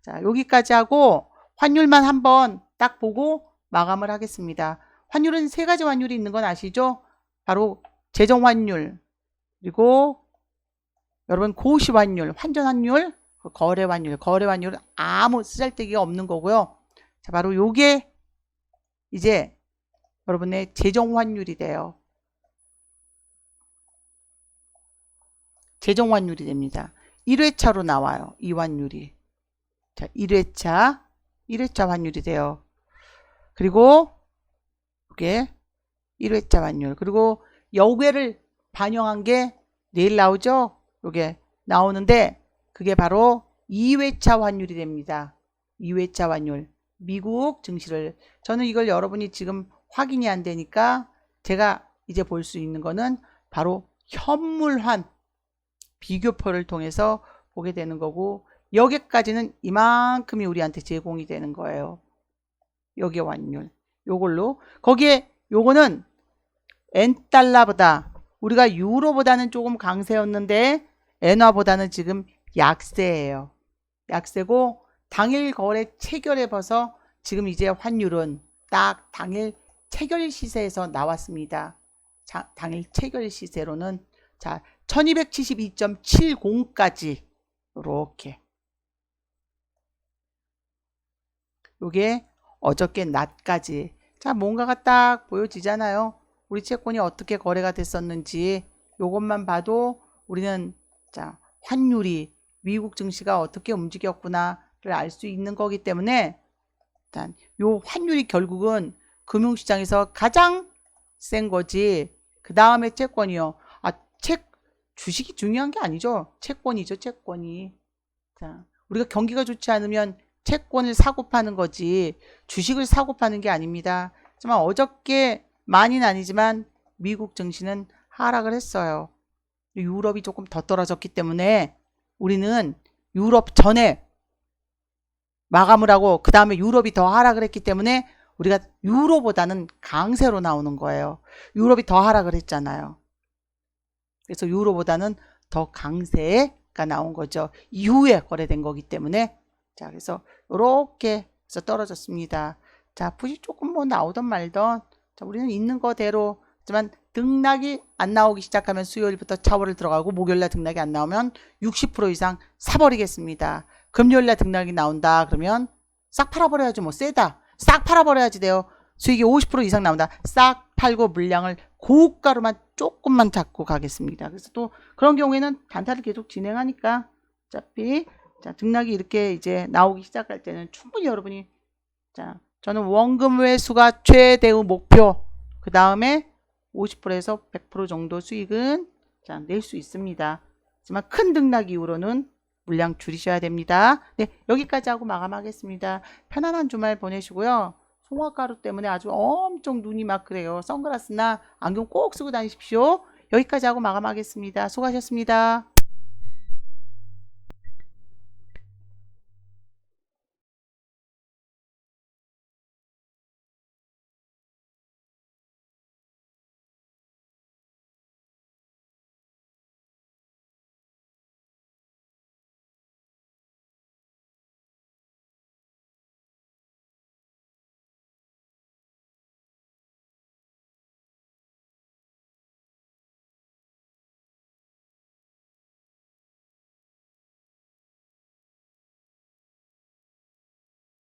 자, 여기까지 하고 환율만 한번 딱 보고 마감을 하겠습니다. 환율은 세 가지 환율이 있는 건 아시죠? 바로 재정 환율, 그리고 여러분 고시 환율, 환전 환율, 거래 환율. 거래 환율은 아무 쓰잘데기가 없는 거고요. 자, 바로 요게 이제 여러분의 재정 환율이 돼요. 재정 환율이 됩니다. 1회차로 나와요. 이 환율이. 자, 1회차 환율이 돼요. 그리고 이게 1회차 환율. 그리고 여괴를 반영한 게 내일 나오죠? 요게 나오는데 그게 바로 2회차 환율이 됩니다. 2회차 환율. 미국 증시를 저는 이걸 여러분이 지금 확인이 안 되니까 제가 이제 볼 수 있는 거는 바로 현물환 비교표를 통해서 보게 되는 거고 여기까지는 이만큼이 우리한테 제공이 되는 거예요. 여기 환율. 요걸로 거기에 요거는 엔달러보다 우리가 유로보다는 조금 강세였는데 엔화보다는 지금 약세예요. 약세고 당일 거래 체결해 봐서 지금 이제 환율은 딱 당일 체결 시세에서 나왔습니다. 자, 당일 체결 시세로는 자 1272.70까지 이렇게 요게 어저께 낮까지 자 뭔가가 딱 보여지잖아요. 우리 채권이 어떻게 거래가 됐었는지 요것만 봐도 우리는 자 환율이 미국 증시가 어떻게 움직였구나를 알 수 있는 거기 때문에 일단 요 환율이 결국은 금융시장에서 가장 센 거지. 그 다음에 채권이요. 주식이 중요한 게 아니죠. 채권이죠, 채권이. 자, 우리가 경기가 좋지 않으면 채권을 사고 파는 거지 주식을 사고 파는 게 아닙니다. 하지만 어저께 많이는 아니지만 미국 증시는 하락을 했어요. 유럽이 조금 더 떨어졌기 때문에 우리는 유럽 전에 마감을 하고 그 다음에 유럽이 더 하락을 했기 때문에 우리가 유로보다는 강세로 나오는 거예요. 유럽이 더 하락을 했잖아요. 그래서 유로보다는 더 강세가 나온 거죠. 이후에 거래된 거기 때문에 자 그래서 이렇게 해서 떨어졌습니다. 자 푸시 조금 뭐 나오던 말던 자 우리는 있는 거대로 하지만 등락이 안 나오기 시작하면 수요일부터 차월을 들어가고 목요일날 등락이 안 나오면 60% 이상 사버리겠습니다. 금요일날 등락이 나온다 그러면 싹 팔아버려야지 뭐 세다 싹 팔아버려야지 돼요. 수익이 50% 이상 나온다 싹 팔고 물량을 고가로만 조금만 잡고 가겠습니다. 그래서 또 그런 경우에는 단타를 계속 진행하니까 어차피 자 등락이 이렇게 이제 나오기 시작할 때는 충분히 여러분이 자 저는 원금 회수가 최대의 목표 그 다음에 50%에서 100% 정도 수익은 자 낼 수 있습니다. 하지만 큰 등락 이후로는 물량 줄이셔야 됩니다. 네 여기까지 하고 마감하겠습니다. 편안한 주말 보내시고요. 송화가루 때문에 아주 엄청 눈이 막 그래요. 선글라스나 안경 꼭 쓰고 다니십시오. 여기까지 하고 마감하겠습니다. 수고하셨습니다.